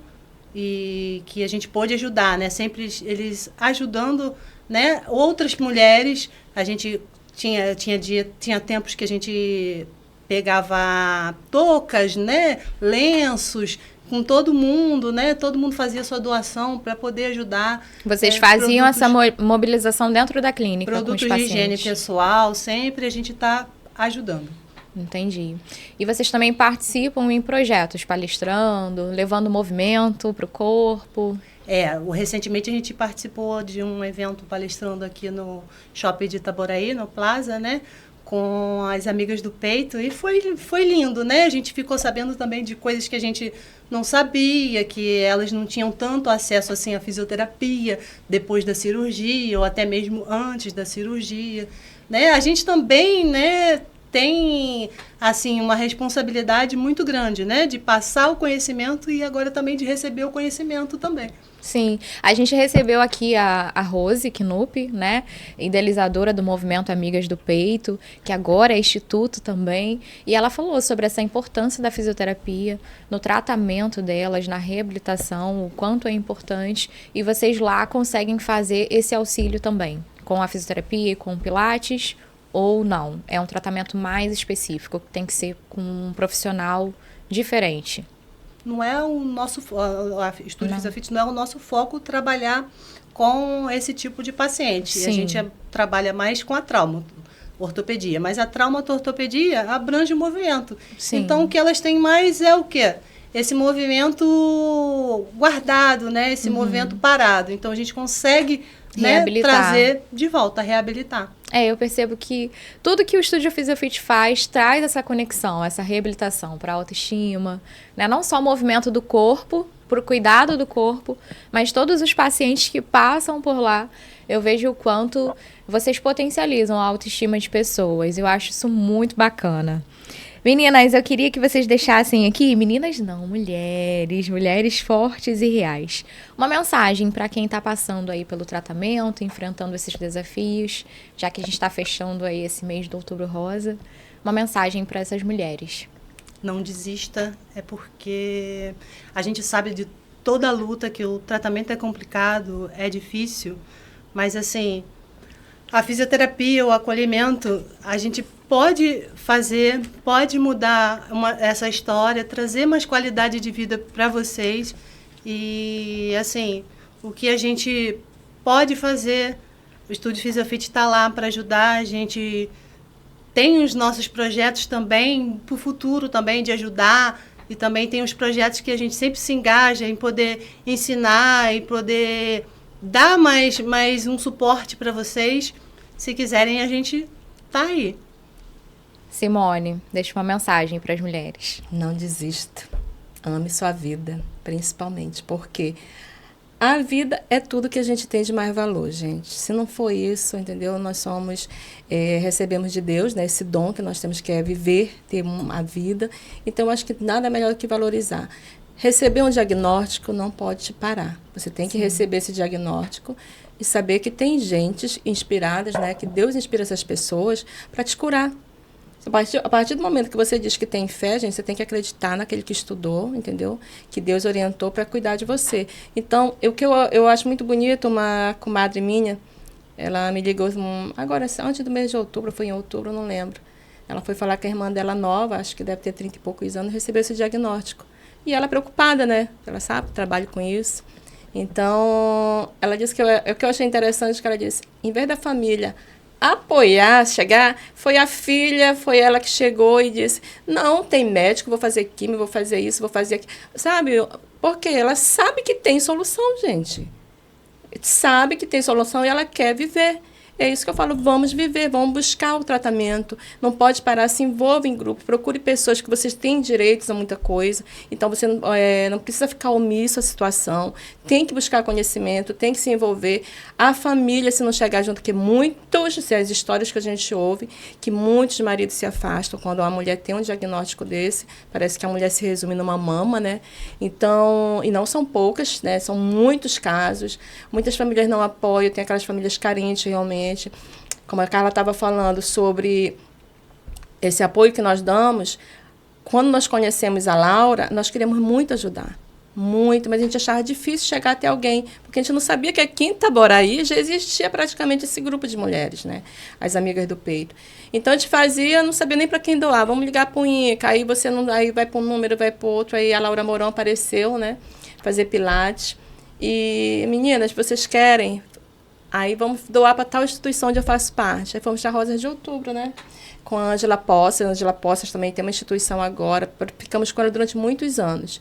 e que a gente pôde ajudar, né? Sempre eles ajudando, né? Outras mulheres. A gente tinha tempos que a gente pegava toucas, né? Lenços com todo mundo, né? Todo mundo fazia sua doação para poder ajudar. Vocês faziam essa mobilização dentro da clínica com os pacientes? Produtos de higiene pessoal, sempre a gente está ajudando. Entendi. E vocês também participam em projetos, palestrando, levando movimento para o corpo? Recentemente a gente participou de um evento palestrando aqui no Shopping de Itaboraí, no Plaza, né? Com as amigas do peito, e foi lindo, né? A gente ficou sabendo também de coisas que a gente não sabia, que elas não tinham tanto acesso assim à fisioterapia depois da cirurgia, ou até mesmo antes da cirurgia, né? A gente também, né, tem assim uma responsabilidade muito grande, né, de passar o conhecimento e agora também de receber o conhecimento também. Sim, a gente recebeu aqui a Rose Knupp, né, idealizadora do movimento Amigas do Peito, que agora é instituto também, e ela falou sobre essa importância da fisioterapia no tratamento delas, na reabilitação, o quanto é importante, e vocês lá conseguem fazer esse auxílio também, com a fisioterapia e com o Pilates, ou não? É um tratamento mais específico, que tem que ser com um profissional diferente. Não é o nosso Estúdio Fisafit não é o nosso foco trabalhar com esse tipo de paciente. Sim. A gente trabalha mais com a ortopedia, mas a traumatortopedia abrange o movimento. Sim. Então o que elas têm mais é o quê? Esse movimento guardado, né? Esse movimento parado. Então a gente consegue, né, trazer de volta, reabilitar. Eu percebo que tudo que o Estúdio Fisafit faz traz essa conexão, essa reabilitação para a autoestima, né? Não só o movimento do corpo, para o cuidado do corpo, mas todos os pacientes que passam por lá, eu vejo o quanto vocês potencializam a autoestima de pessoas. Eu acho isso muito bacana. Meninas, eu queria que vocês deixassem aqui, meninas não, mulheres fortes e reais, uma mensagem para quem está passando aí pelo tratamento, enfrentando esses desafios, já que a gente está fechando aí esse mês do Outubro Rosa, uma mensagem para essas mulheres. Não desista, é porque a gente sabe de toda a luta, que o tratamento é complicado, é difícil, mas assim, a fisioterapia, o acolhimento, a gente pode fazer, pode mudar essa história, trazer mais qualidade de vida para vocês. E, assim, o que a gente pode fazer, o Estúdio Fisafit está lá para ajudar. A gente tem os nossos projetos também, para o futuro também, de ajudar. E também tem os projetos que a gente sempre se engaja em poder ensinar e poder dar mais um suporte para vocês. Se quiserem, a gente está aí. Simone, deixa uma mensagem para as mulheres. Não desista. Ame sua vida, principalmente, porque a vida é tudo que a gente tem de mais valor, gente. Se não for isso, entendeu? Nós recebemos de Deus, né, esse dom que nós temos, que é viver, ter uma vida. Então, eu acho que nada melhor do que valorizar. Receber um diagnóstico não pode te parar. Você tem que receber esse diagnóstico e saber que tem gentes inspiradas, né, que Deus inspira essas pessoas para te curar. A partir do momento que você diz que tem fé, gente, você tem que acreditar naquele que estudou, entendeu? Que Deus orientou para cuidar de você. Então, eu acho muito bonito, uma comadre minha, ela me ligou agora, antes do mês de outubro, foi em outubro, não lembro. Ela foi falar que a irmã dela nova, acho que deve ter 30 e poucos anos, recebeu esse diagnóstico. E ela preocupada, né? Ela sabe, trabalha com isso. Então, ela disse que o que eu achei interessante, que ela disse, em vez da família apoiar, chegar, foi a filha, foi ela que chegou e disse, não, tem médico, vou fazer químio, vou fazer isso, vou fazer aquilo, sabe? Porque ela sabe que tem solução, gente. Sabe que tem solução e ela quer viver. É isso que eu falo, vamos viver, vamos buscar o tratamento. Não pode parar, se envolva em grupo, procure pessoas que vocês têm direitos a muita coisa. Então, você não precisa ficar omisso à situação. Tem que buscar conhecimento, tem que se envolver. A família, se não chegar junto, que as histórias que a gente ouve, que muitos maridos se afastam quando uma mulher tem um diagnóstico desse. Parece que a mulher se resume numa mama, né? Então, e não são poucas, né? São muitos casos. Muitas famílias não apoiam, tem aquelas famílias carentes realmente. Como a Carla estava falando sobre esse apoio que nós damos, quando nós conhecemos a Laura, nós queríamos muito ajudar. Muito, mas a gente achava difícil chegar até alguém, porque a gente não sabia que aqui em Itaboraí já existia praticamente esse grupo de mulheres, né? As amigas do peito. Então a gente fazia, não sabia nem para quem doar. Vamos ligar para o INCA, aí aí vai para um número, vai para outro, aí a Laura Mourão apareceu, né? Fazer pilates. E, meninas, vocês querem? Aí vamos doar para tal instituição onde eu faço parte. Aí fomos para Rosas de Outubro, né? Com a Ângela Poças. A Ângela Poças também tem uma instituição agora. Ficamos com ela durante muitos anos.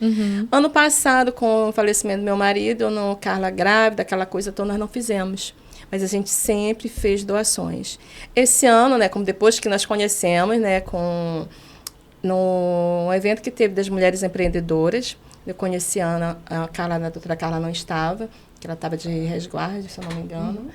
Ano passado, com o falecimento do meu marido, Carla grávida, aquela coisa toda, nós não fizemos. Mas a gente sempre fez doações. Esse ano, né, como depois que nós conhecemos, né, no evento que teve das mulheres empreendedoras, eu conheci a Ana, a doutora Carla não estava, que ela estava de resguardo, se eu não me engano.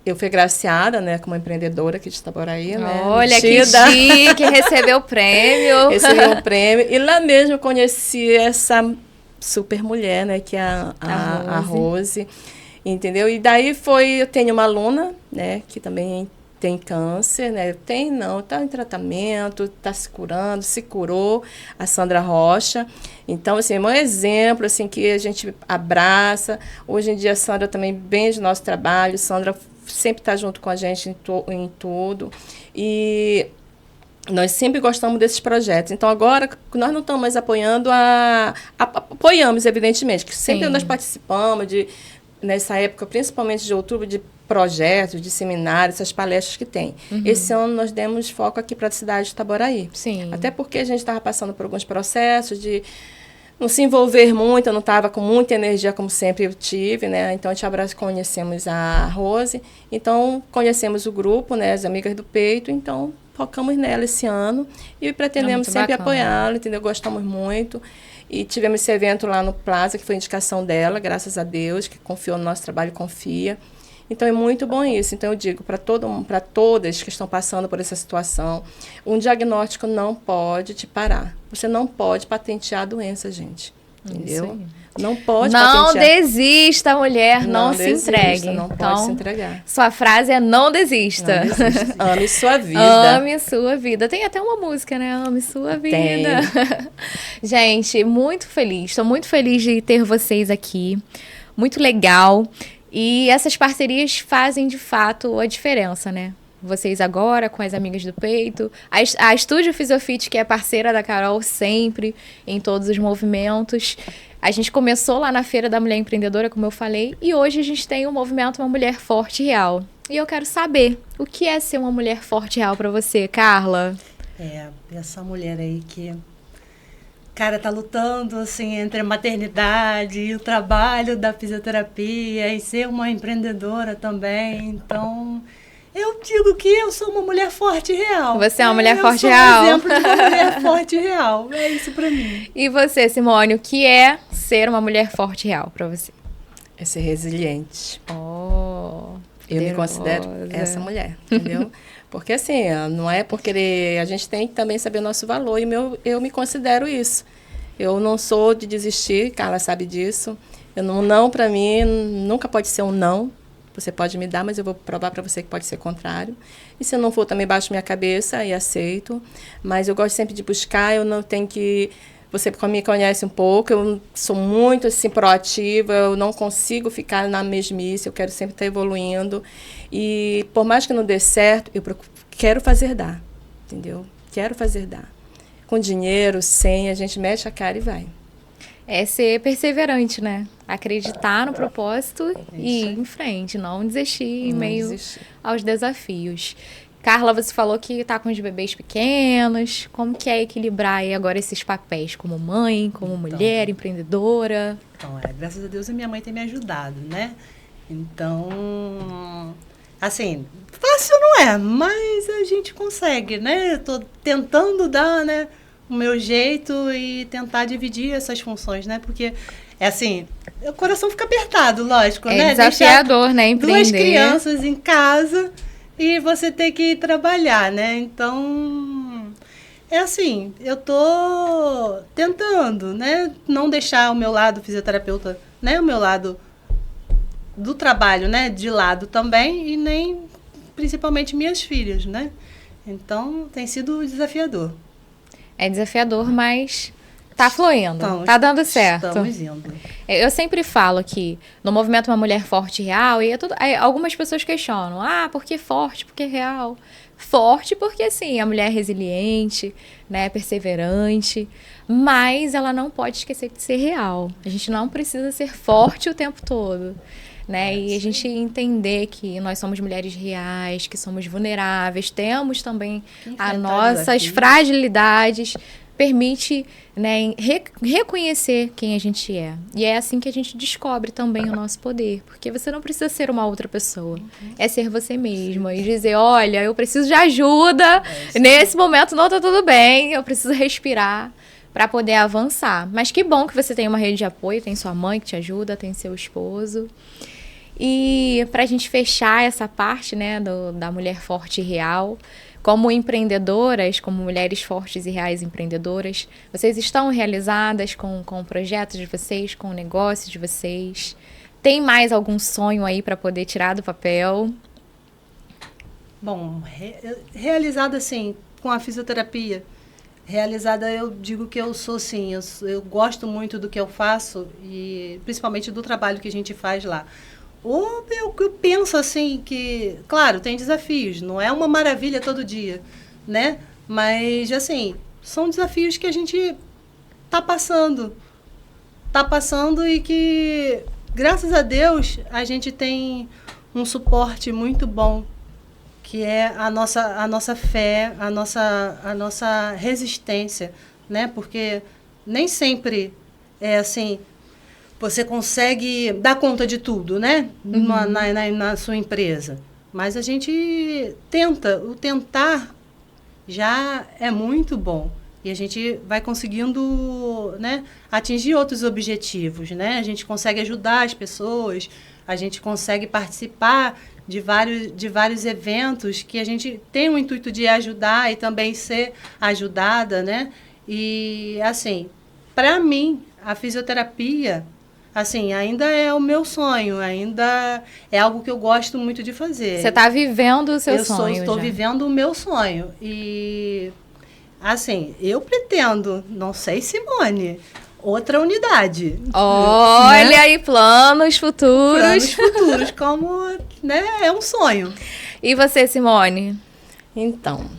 Eu fui agraciada, né, como empreendedora aqui de Itaboraí, né? Olha, que chique, recebeu o prêmio. Recebeu o prêmio. E lá mesmo eu conheci essa super mulher, né, que é a Rose. Entendeu? E daí eu tenho uma aluna, né, que também tem câncer, né? Está em tratamento, está se curando, se curou, a Sandra Rocha. Então, assim, é um exemplo, assim, que a gente abraça. Hoje em dia, a Sandra também vem do nosso trabalho, Sandra sempre está junto com a gente em tudo. E nós sempre gostamos desses projetos. Então, agora, nós não estamos mais apoiando, apoiamos, evidentemente, que sempre nós participamos nessa época, principalmente de outubro, de projetos, de seminários, essas palestras que tem. Esse ano nós demos foco aqui para a cidade de Itaboraí. Sim. Até porque a gente estava passando por alguns processos de não se envolver muito, eu não estava com muita energia como sempre eu tive, né? Então, a gente conhecemos a Rose, então conhecemos o grupo, né? As Amigas do Peito, então focamos nela esse ano e pretendemos sempre apoiá-la, entendeu? Gostamos muito. E tivemos esse evento lá no Plaza, que foi indicação dela, graças a Deus, que confiou no nosso trabalho, confia. Então, é muito bom isso. Então, eu digo para todas que estão passando por essa situação, um diagnóstico não pode te parar. Você não pode patentear a doença, gente. Entendeu? Não pode não patentear. Desista, mulher, não se entregue. Não pode se entregar. Sua frase é não desista. Não desista. Ame sua vida. Ame sua vida. Tem até uma música, né? Ame sua vida. Tem. Gente, muito feliz. Estou muito feliz de ter vocês aqui. Muito legal. E essas parcerias fazem, de fato, a diferença, né? Vocês agora, com as Amigas do Peito. A Estúdio Fisiofit, que é parceira da Carol sempre, em todos os movimentos. A gente começou lá na Feira da Mulher Empreendedora, como eu falei, e hoje a gente tem o movimento Uma Mulher Forte e Real. E eu quero saber, o que é ser uma mulher forte e real para você, Carla? Essa mulher aí que, cara, tá lutando, assim, entre a maternidade e o trabalho da fisioterapia e ser uma empreendedora também, então... Eu digo que eu sou uma mulher forte e real. Você é uma mulher forte e real? Eu sou um exemplo de uma mulher forte e real. É isso pra mim. E você, Simone, o que é ser uma mulher forte e real pra você? É ser resiliente. Eu me considero essa mulher, entendeu? Porque assim, não é porque a gente tem que também saber o nosso valor. E eu me considero isso. Eu não sou de desistir, Carla sabe disso. Não pra mim, nunca pode ser um não. Você pode me dar, mas eu vou provar para você que pode ser contrário. E se não for, também baixo minha cabeça e aceito. Mas eu gosto sempre de buscar, eu não tenho que... Você me conhece um pouco, eu sou muito assim, proativa, eu não consigo ficar na mesmice, eu quero sempre estar evoluindo. E por mais que não dê certo, eu quero fazer dar, entendeu? Quero fazer dar. Com dinheiro, sem, a gente mexe a cara e vai. É ser perseverante, né? Acreditar no propósito e ir em frente, não desistir em meio aos desafios. Carla, você falou que está com os bebês pequenos. Como que é equilibrar aí agora esses papéis como mãe, como mulher, empreendedora? Então, graças a Deus a minha mãe tem me ajudado, né? Então, assim, fácil não é, mas a gente consegue, né? Eu tô tentando dar, né, o meu jeito e tentar dividir essas funções, né? Porque, assim, o coração fica apertado, lógico, né? É desafiador, né? Empreender. 2 crianças em casa e você ter que trabalhar, né? Então, é assim, eu tô tentando, né? Não deixar o meu lado fisioterapeuta, né? O meu lado do trabalho, né? De lado também e nem, principalmente, minhas filhas, né? Então, tem sido desafiador. É desafiador, mas tá fluindo, tá dando certo. Estamos indo. Eu sempre falo que no movimento Uma Mulher Forte e Real, algumas pessoas questionam, por que forte, por que real? forte, porque assim, a mulher é resiliente, né, perseverante, mas ela não pode esquecer de ser real. A gente não precisa ser forte o tempo todo, né? E a gente entender que nós somos mulheres reais, que somos vulneráveis, temos também as nossas fragilidades, permite, né, reconhecer quem a gente é. E é assim que a gente descobre também o nosso poder. Porque você não precisa ser uma outra pessoa. É ser você mesma. E dizer, olha, eu preciso de ajuda. Nesse momento não tá tudo bem. Eu preciso respirar para poder avançar. Mas que bom que você tem uma rede de apoio. Tem sua mãe que te ajuda, tem seu esposo. E pra gente fechar essa parte, né, da mulher forte e real, como empreendedoras, como mulheres fortes e reais empreendedoras, vocês estão realizadas com o projeto de vocês, com o negócio de vocês? Tem mais algum sonho aí para poder tirar do papel? Bom, realizada assim, com a fisioterapia, realizada eu digo que eu sou sim, eu gosto muito do que eu faço e principalmente do trabalho que a gente faz lá. Eu penso assim que, claro, tem desafios, não é uma maravilha todo dia, né? Mas, assim, são desafios que a gente tá passando e que, graças a Deus, a gente tem um suporte muito bom, que é a nossa fé, a nossa resistência, né? Porque nem sempre é assim... Você consegue dar conta de tudo, né? Na sua empresa. Mas a gente tenta. O tentar já é muito bom. E a gente vai conseguindo, né, atingir outros objetivos, né? A gente consegue ajudar as pessoas, a gente consegue participar de vários eventos que a gente tem o intuito de ajudar e também ser ajudada, né? E, assim, para mim, a fisioterapia... Assim, ainda é o meu sonho, ainda é algo que eu gosto muito de fazer. Você está vivendo o seu sonho. Eu estou vivendo o meu sonho. E, assim, eu pretendo, não sei, Simone, outra unidade. Olha, né? Aí, planos futuros. Planos futuros, como, né, é um sonho. E você, Simone? Então,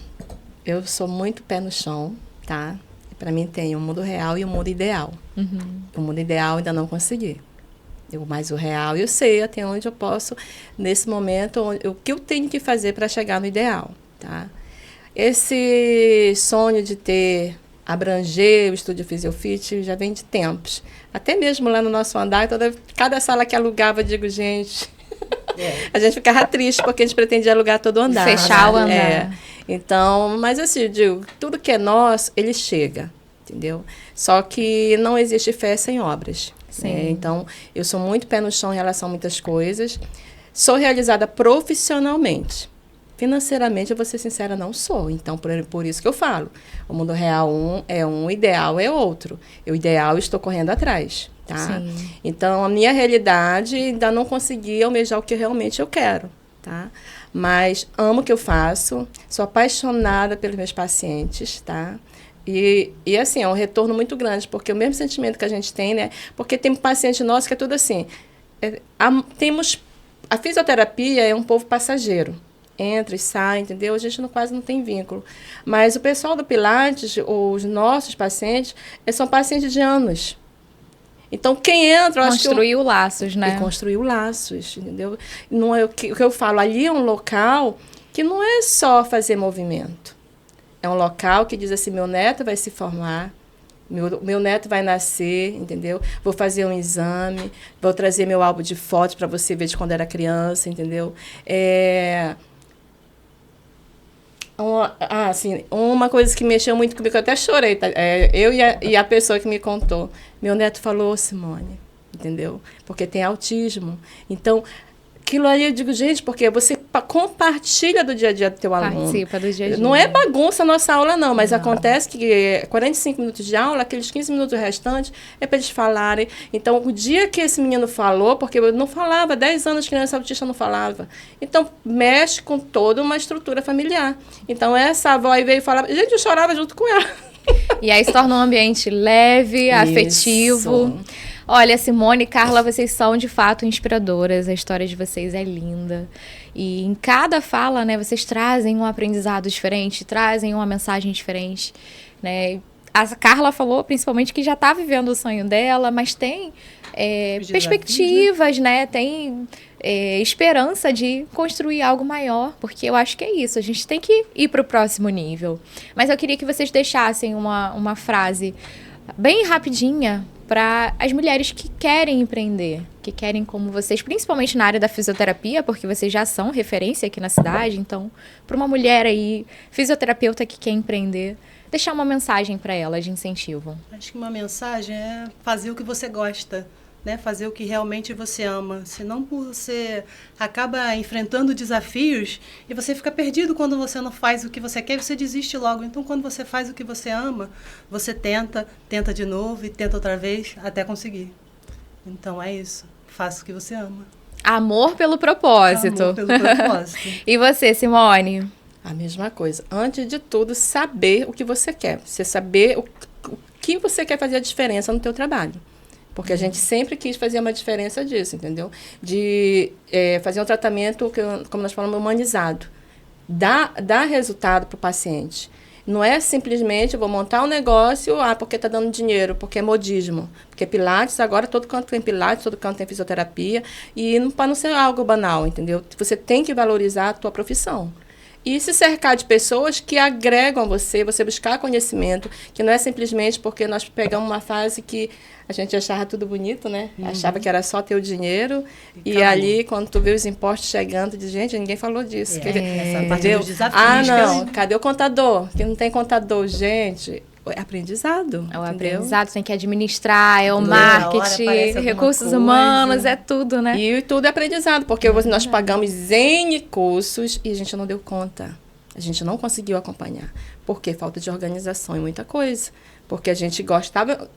eu sou muito pé no chão, tá? Para mim tem o mundo real e o mundo ideal. O mundo ideal ainda não consegui. Mas o real eu sei até onde eu posso, nesse momento, o que eu tenho que fazer para chegar no ideal. Tá? Esse sonho de abranger o Estúdio Fisiofit já vem de tempos. Até mesmo lá no nosso andar, cada sala que alugava, eu digo, gente... A gente ficava triste porque a gente pretendia alugar todo o andar. Fechar o andar. Então, mas assim, eu digo, tudo que é nosso, ele chega, entendeu? Só que não existe fé sem obras. Né? Então, eu sou muito pé no chão em relação a muitas coisas. Sou realizada profissionalmente. Financeiramente, eu vou ser sincera, não sou. Então, por isso que eu falo. O mundo real o ideal é outro. O ideal eu estou correndo atrás. Tá? Sim. Então, a minha realidade ainda não consegui almejar o que realmente eu quero. Tá? Mas amo o que eu faço, sou apaixonada pelos meus pacientes, tá? E assim, é um retorno muito grande, porque o mesmo sentimento que a gente tem, né? Porque tem paciente nosso que é tudo assim. A fisioterapia é um povo passageiro. Entra e sai, entendeu? A gente quase não tem vínculo. Mas o pessoal do Pilates, os nossos pacientes, são pacientes de anos. Então, quem entra... Construiu laços, né? E construiu laços, entendeu? Não é o que eu falo, ali é um local que não é só fazer movimento. É um local que diz assim, meu neto vai se formar, meu neto vai nascer, entendeu? Vou fazer um exame, vou trazer meu álbum de fotos para você ver de quando era criança, entendeu? Assim, uma coisa que mexeu muito comigo, eu até chorei, tá? Eu e a pessoa que me contou. Meu neto falou, Simone, entendeu? Porque tem autismo. Então, aquilo ali eu digo, gente, porque você compartilha do dia a dia do teu aluno. Participa do dia a dia. Não é bagunça a nossa aula, não, mas acontece que 45 minutos de aula, aqueles 15 minutos restantes, é para eles falarem. Então, o dia que esse menino falou, porque eu não falava, 10 anos de criança autista não falava. Então, mexe com toda uma estrutura familiar. Então, essa avó aí veio falar, gente, eu chorava junto com ela. E aí se torna um ambiente leve, afetivo. Olha, Simone e Carla, vocês são de fato inspiradoras. A história de vocês é linda. E em cada fala, né, vocês trazem um aprendizado diferente, trazem uma mensagem diferente, né? A Carla falou, principalmente, que já está vivendo o sonho dela, mas tem perspectivas, né? Tem esperança de construir algo maior, porque eu acho que é isso. A gente tem que ir para o próximo nível. Mas eu queria que vocês deixassem uma frase bem rapidinha para as mulheres que querem empreender, que querem como vocês, principalmente na área da fisioterapia, porque vocês já são referência aqui na cidade. Então, para uma mulher aí, fisioterapeuta que quer empreender, deixar uma mensagem para ela de incentivo. Acho que uma mensagem é fazer o que você gosta, né? Fazer o que realmente você ama. Senão você acaba enfrentando desafios e você fica perdido quando você não faz o que você quer e você desiste logo. Então, quando você faz o que você ama, você tenta de novo e tenta outra vez até conseguir. Então, é isso. Faça o que você ama. Amor pelo propósito. Amor pelo propósito. E você, Simone? A mesma coisa. Antes de tudo, saber o que você quer. Você saber o que você quer fazer a diferença no teu trabalho. Porque a gente sempre quis fazer uma diferença disso, entendeu? De fazer um tratamento, como nós falamos, humanizado. Dar resultado para o paciente. Não é simplesmente, eu vou montar um negócio, porque está dando dinheiro, porque é modismo. Porque Pilates, agora todo canto tem Pilates, todo canto tem fisioterapia. E para não ser algo banal, entendeu? Você tem que valorizar a tua profissão. E se cercar de pessoas que agregam você buscar conhecimento, que não é simplesmente porque nós pegamos uma fase que a gente achava tudo bonito, né? Uhum. Achava que era só ter o dinheiro. E ali, quando tu vê os impostos chegando, tu diz, gente, ninguém falou disso. Essa parte dos desafios. Não, cadê o contador? Que não tem contador, gente. É aprendizado. É o aprendizado, tem que administrar, é o marketing, recursos humanos, é tudo, né? E tudo é aprendizado, porque nós pagamos N cursos e a gente não deu conta. A gente não conseguiu acompanhar. Por quê? Falta de organização e muita coisa. Porque a gente gostava...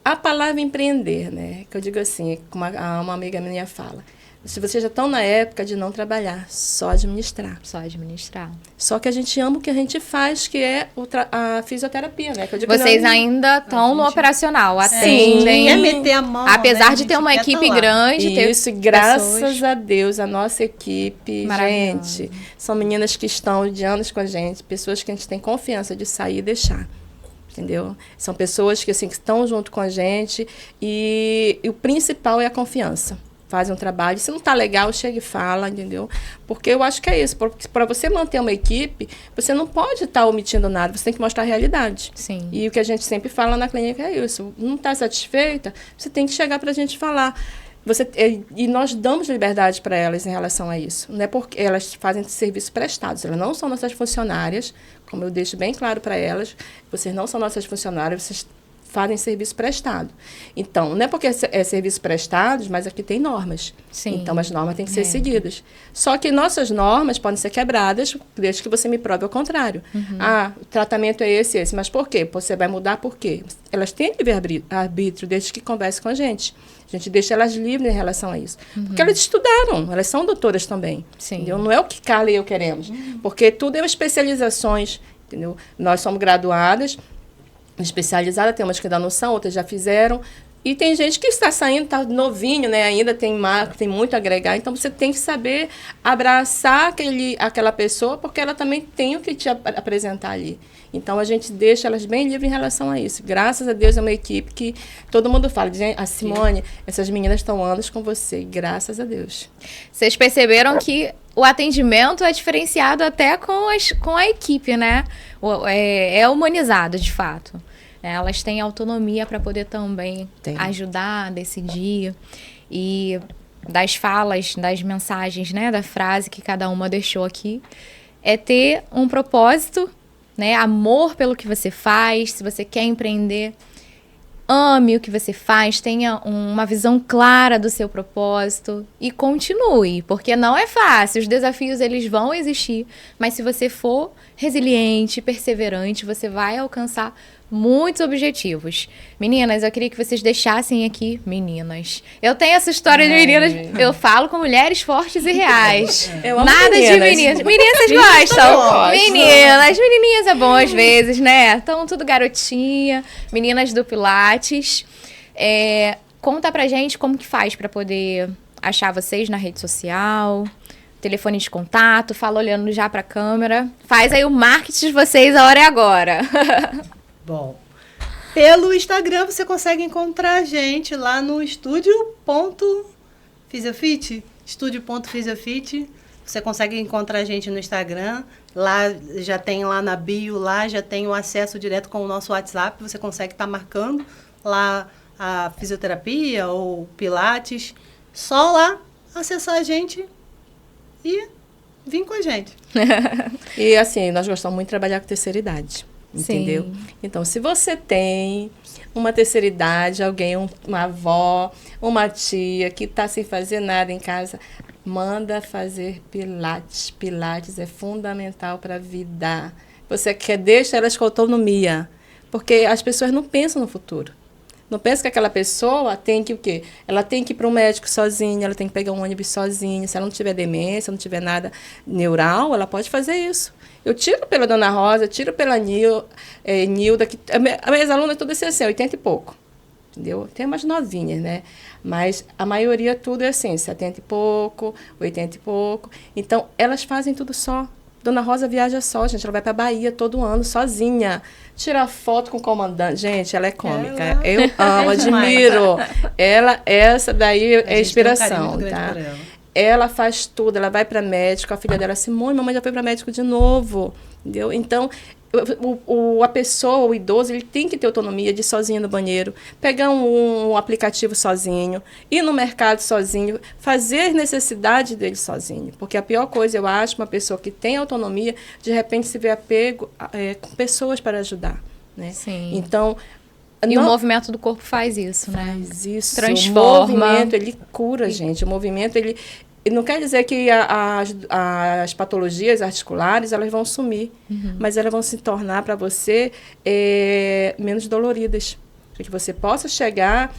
A palavra empreender, né? Que eu digo assim, como uma amiga minha fala. Se vocês já estão na época de não trabalhar, só administrar. Só administrar. Só que a gente ama o que a gente faz, que é a fisioterapia, né? Que eu digo vocês ainda estão no operacional, atendem. Quer meter a mão, apesar né? de ter uma equipe grande. Isso, graças a Deus, a nossa equipe, gente, são meninas que estão de anos com a gente, pessoas que a gente tem confiança de sair e deixar. Entendeu? São pessoas que, assim, que estão junto com a gente e o principal é a confiança. Fazem um trabalho. Se não está legal, chega e fala, entendeu? Porque eu acho que é isso. Para você manter uma equipe, você não pode estar omitindo nada. Você tem que mostrar a realidade. Sim. E o que a gente sempre fala na clínica é isso. Não está satisfeita? Você tem que chegar para a gente falar. E nós damos liberdade para elas em relação a isso. Não é porque elas fazem serviços prestados. Elas não são nossas funcionárias, como eu deixo bem claro para elas. Vocês não são nossas funcionárias, vocês fazem serviço prestado. Então, não é porque é serviços prestados, mas aqui tem normas. Sim. Então, as normas têm que ser seguidas. Só que nossas normas podem ser quebradas, desde que você me prove o contrário. Uhum. O tratamento é esse. Mas por quê? Você vai mudar por quê? Elas têm livre-arbítrio, desde que converse com a gente. A gente deixa elas livres em relação a isso. Uhum. Porque elas estudaram, elas são doutoras também. Sim. Entendeu? Não é o que Carla e eu queremos. Porque tudo é especializações. Entendeu? Nós somos graduadas, especializada, tem umas que ainda não são, outras já fizeram. E tem gente que está saindo, está novinho, né? Ainda tem muito a agregar. Então, você tem que saber abraçar aquela pessoa, porque ela também tem o que te apresentar ali. Então, a gente deixa elas bem livres em relação a isso. Graças a Deus, é uma equipe que todo mundo fala. A Simone, essas meninas estão anos com você. Graças a Deus. Vocês perceberam que o atendimento é diferenciado até com a equipe, né? É humanizado, de fato. Elas têm autonomia para poder também ajudar, decidir. E das falas, das mensagens, né? Da frase que cada uma deixou aqui, é ter um propósito, né? Amor pelo que você faz. Se você quer empreender, ame o que você faz, tenha uma visão clara do seu propósito e continue, porque não é fácil, os desafios eles vão existir, mas se você for resiliente, perseverante, você vai alcançar muitos objetivos. Meninas, eu queria que vocês deixassem aqui, meninas. Eu tenho essa história de meninas, eu falo com mulheres fortes e reais. Eu amo nada meninas. de meninas. Meninas, vocês gostam? Meninas, menininhas é bom às vezes, né? Então, tudo garotinha, meninas do Pilates. Conta pra gente como que faz pra poder achar vocês na rede social, telefone de contato, fala olhando já pra câmera. Faz aí o marketing de vocês, a hora é agora. Bom, pelo Instagram você consegue encontrar a gente lá no estúdio.fisiofit. Estúdio.fisiofit. Você consegue encontrar a gente no Instagram. Lá já tem lá na bio, lá já tem o acesso direto com o nosso WhatsApp. Você consegue estar marcando lá a fisioterapia ou pilates. Só lá acessar a gente e vir com a gente. E assim, nós gostamos muito de trabalhar com terceira idade. Entendeu? Sim. Então, se você tem uma terceira idade, alguém, uma avó, uma tia que está sem fazer nada em casa, manda fazer pilates. Pilates é fundamental para a vida. Você quer deixar elas com autonomia, porque as pessoas não pensam no futuro. Não pensa que aquela pessoa tem que o quê? Ela tem que ir para um médico sozinha, ela tem que pegar um ônibus sozinha. Se ela não tiver demência, não tiver nada neural, ela pode fazer isso. Eu tiro pela Dona Rosa, tiro pela Nilda, que as minhas alunas todas assim, 80 e pouco. Entendeu? Tem umas novinhas, né? Mas a maioria tudo é assim, 70 e pouco, 80 e pouco. Então, elas fazem tudo só. Dona Rosa viaja só, gente. Ela vai para a Bahia todo ano, sozinha. Tira foto com o comandante. Gente, ela é cômica. Eu amo, admiro. Essa daí é inspiração, tá? Ela faz tudo, ela vai para médico, a filha dela, Simone, mamãe já foi para médico de novo, entendeu? Então, a pessoa, o idoso, ele tem que ter autonomia de ir sozinho no banheiro, pegar um aplicativo sozinho, ir no mercado sozinho, fazer necessidade dele sozinho. Porque a pior coisa, eu acho, uma pessoa que tem autonomia, de repente se vê apego com pessoas para ajudar, né? Sim. Então, o movimento do corpo faz isso, né? Faz isso. Transforma. O movimento, ele cura, gente. O movimento, ele não quer dizer que as patologias articulares, elas vão sumir. Mas elas vão se tornar, para você, menos doloridas. Para que você possa chegar...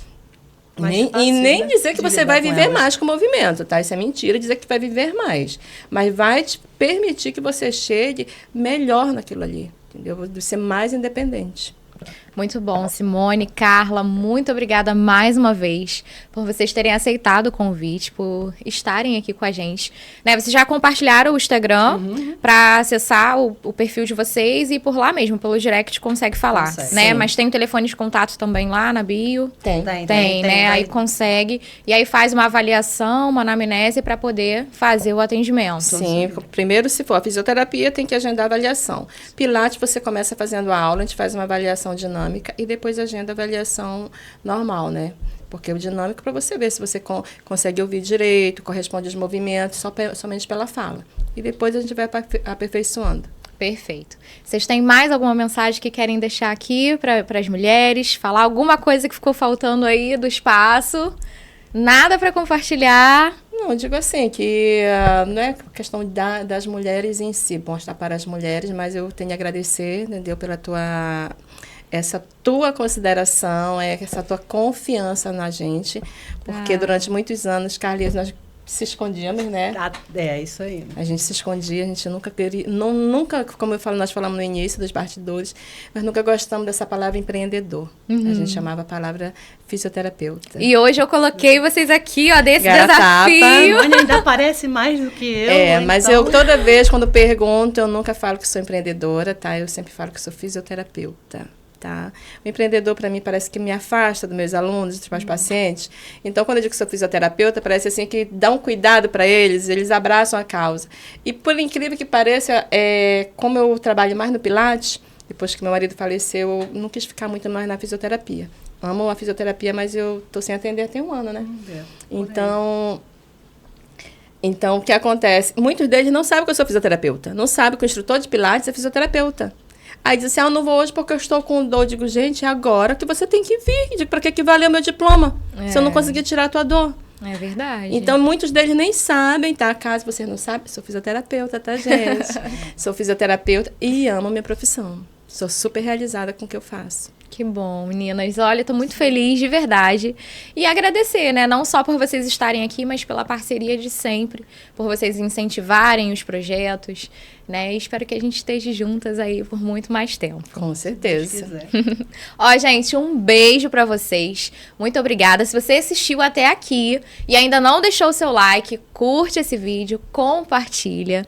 E nem dizer que você vai viver mais com o movimento, tá? Isso é mentira, dizer que vai viver mais. Mas vai te permitir que você chegue melhor naquilo ali, entendeu? Vai ser mais independente. Muito bom, Simone, Carla, muito obrigada mais uma vez por vocês terem aceitado o convite, por estarem aqui com a gente. Né, vocês já compartilharam o Instagram para acessar o perfil de vocês e por lá mesmo, pelo direct, consegue falar, né? Sim. Mas tem o telefone de contato também lá na bio? Tem, né? Aí consegue. E aí faz uma avaliação, uma anamnese para poder fazer o atendimento. Sim, primeiro, se for a fisioterapia, tem que agendar a avaliação. Pilates, você começa fazendo a aula, a gente faz uma avaliação dinâmica e depois agenda a avaliação normal, né? Porque o dinâmico para você ver se você consegue ouvir direito, corresponde aos movimentos, somente pela fala. E depois a gente vai aperfeiçoando. Perfeito. Vocês têm mais alguma mensagem que querem deixar aqui para as mulheres? Falar alguma coisa que ficou faltando aí do espaço? Nada para compartilhar? Não, eu digo assim, que não é questão das mulheres em si, mostrar para as mulheres, mas eu tenho a agradecer, entendeu, pela essa tua consideração, essa tua confiança na gente, porque durante muitos anos, Carlinhos, nós se escondíamos, né? É, isso aí. A gente se escondia, a gente nunca queria, nunca, como nós falamos no início dos bastidores, mas nunca gostamos dessa palavra empreendedor. A gente chamava a palavra fisioterapeuta. E hoje eu coloquei vocês aqui, ó, desse desafio. A ainda parece mais do que eu. Mas eu toda vez, quando pergunto, eu nunca falo que sou empreendedora, tá? Eu sempre falo que sou fisioterapeuta. Tá? O empreendedor, para mim, parece que me afasta dos meus alunos, dos meus pacientes. Então, quando eu digo que sou fisioterapeuta, parece assim que dá um cuidado para eles abraçam a causa. E, por incrível que pareça, como eu trabalho mais no Pilates, depois que meu marido faleceu, eu não quis ficar muito mais na fisioterapia. Amo a fisioterapia, mas eu estou sem atender tem um ano, né? Então, o que acontece? Muitos deles não sabem que eu sou fisioterapeuta. Não sabem que o instrutor de Pilates é fisioterapeuta. Aí diz assim, eu não vou hoje porque eu estou com dor. Eu digo, gente, é agora que você tem que vir. Eu digo, para que valeu o meu diploma? Se eu não conseguir tirar a tua dor. É verdade. Então, muitos deles nem sabem, tá? Caso vocês não sabem, sou fisioterapeuta, tá, gente? Sou fisioterapeuta e amo a minha profissão. Sou super realizada com o que eu faço. Que bom, meninas. Olha, estou muito feliz, de verdade. E agradecer, né? Não só por vocês estarem aqui, mas pela parceria de sempre. Por vocês incentivarem os projetos. né? E espero que a gente esteja juntas aí por muito mais tempo. Com certeza. Se quiser. Ó, gente, um beijo pra vocês. Muito obrigada. Se você assistiu até aqui e ainda não deixou o seu like, curte esse vídeo, compartilha.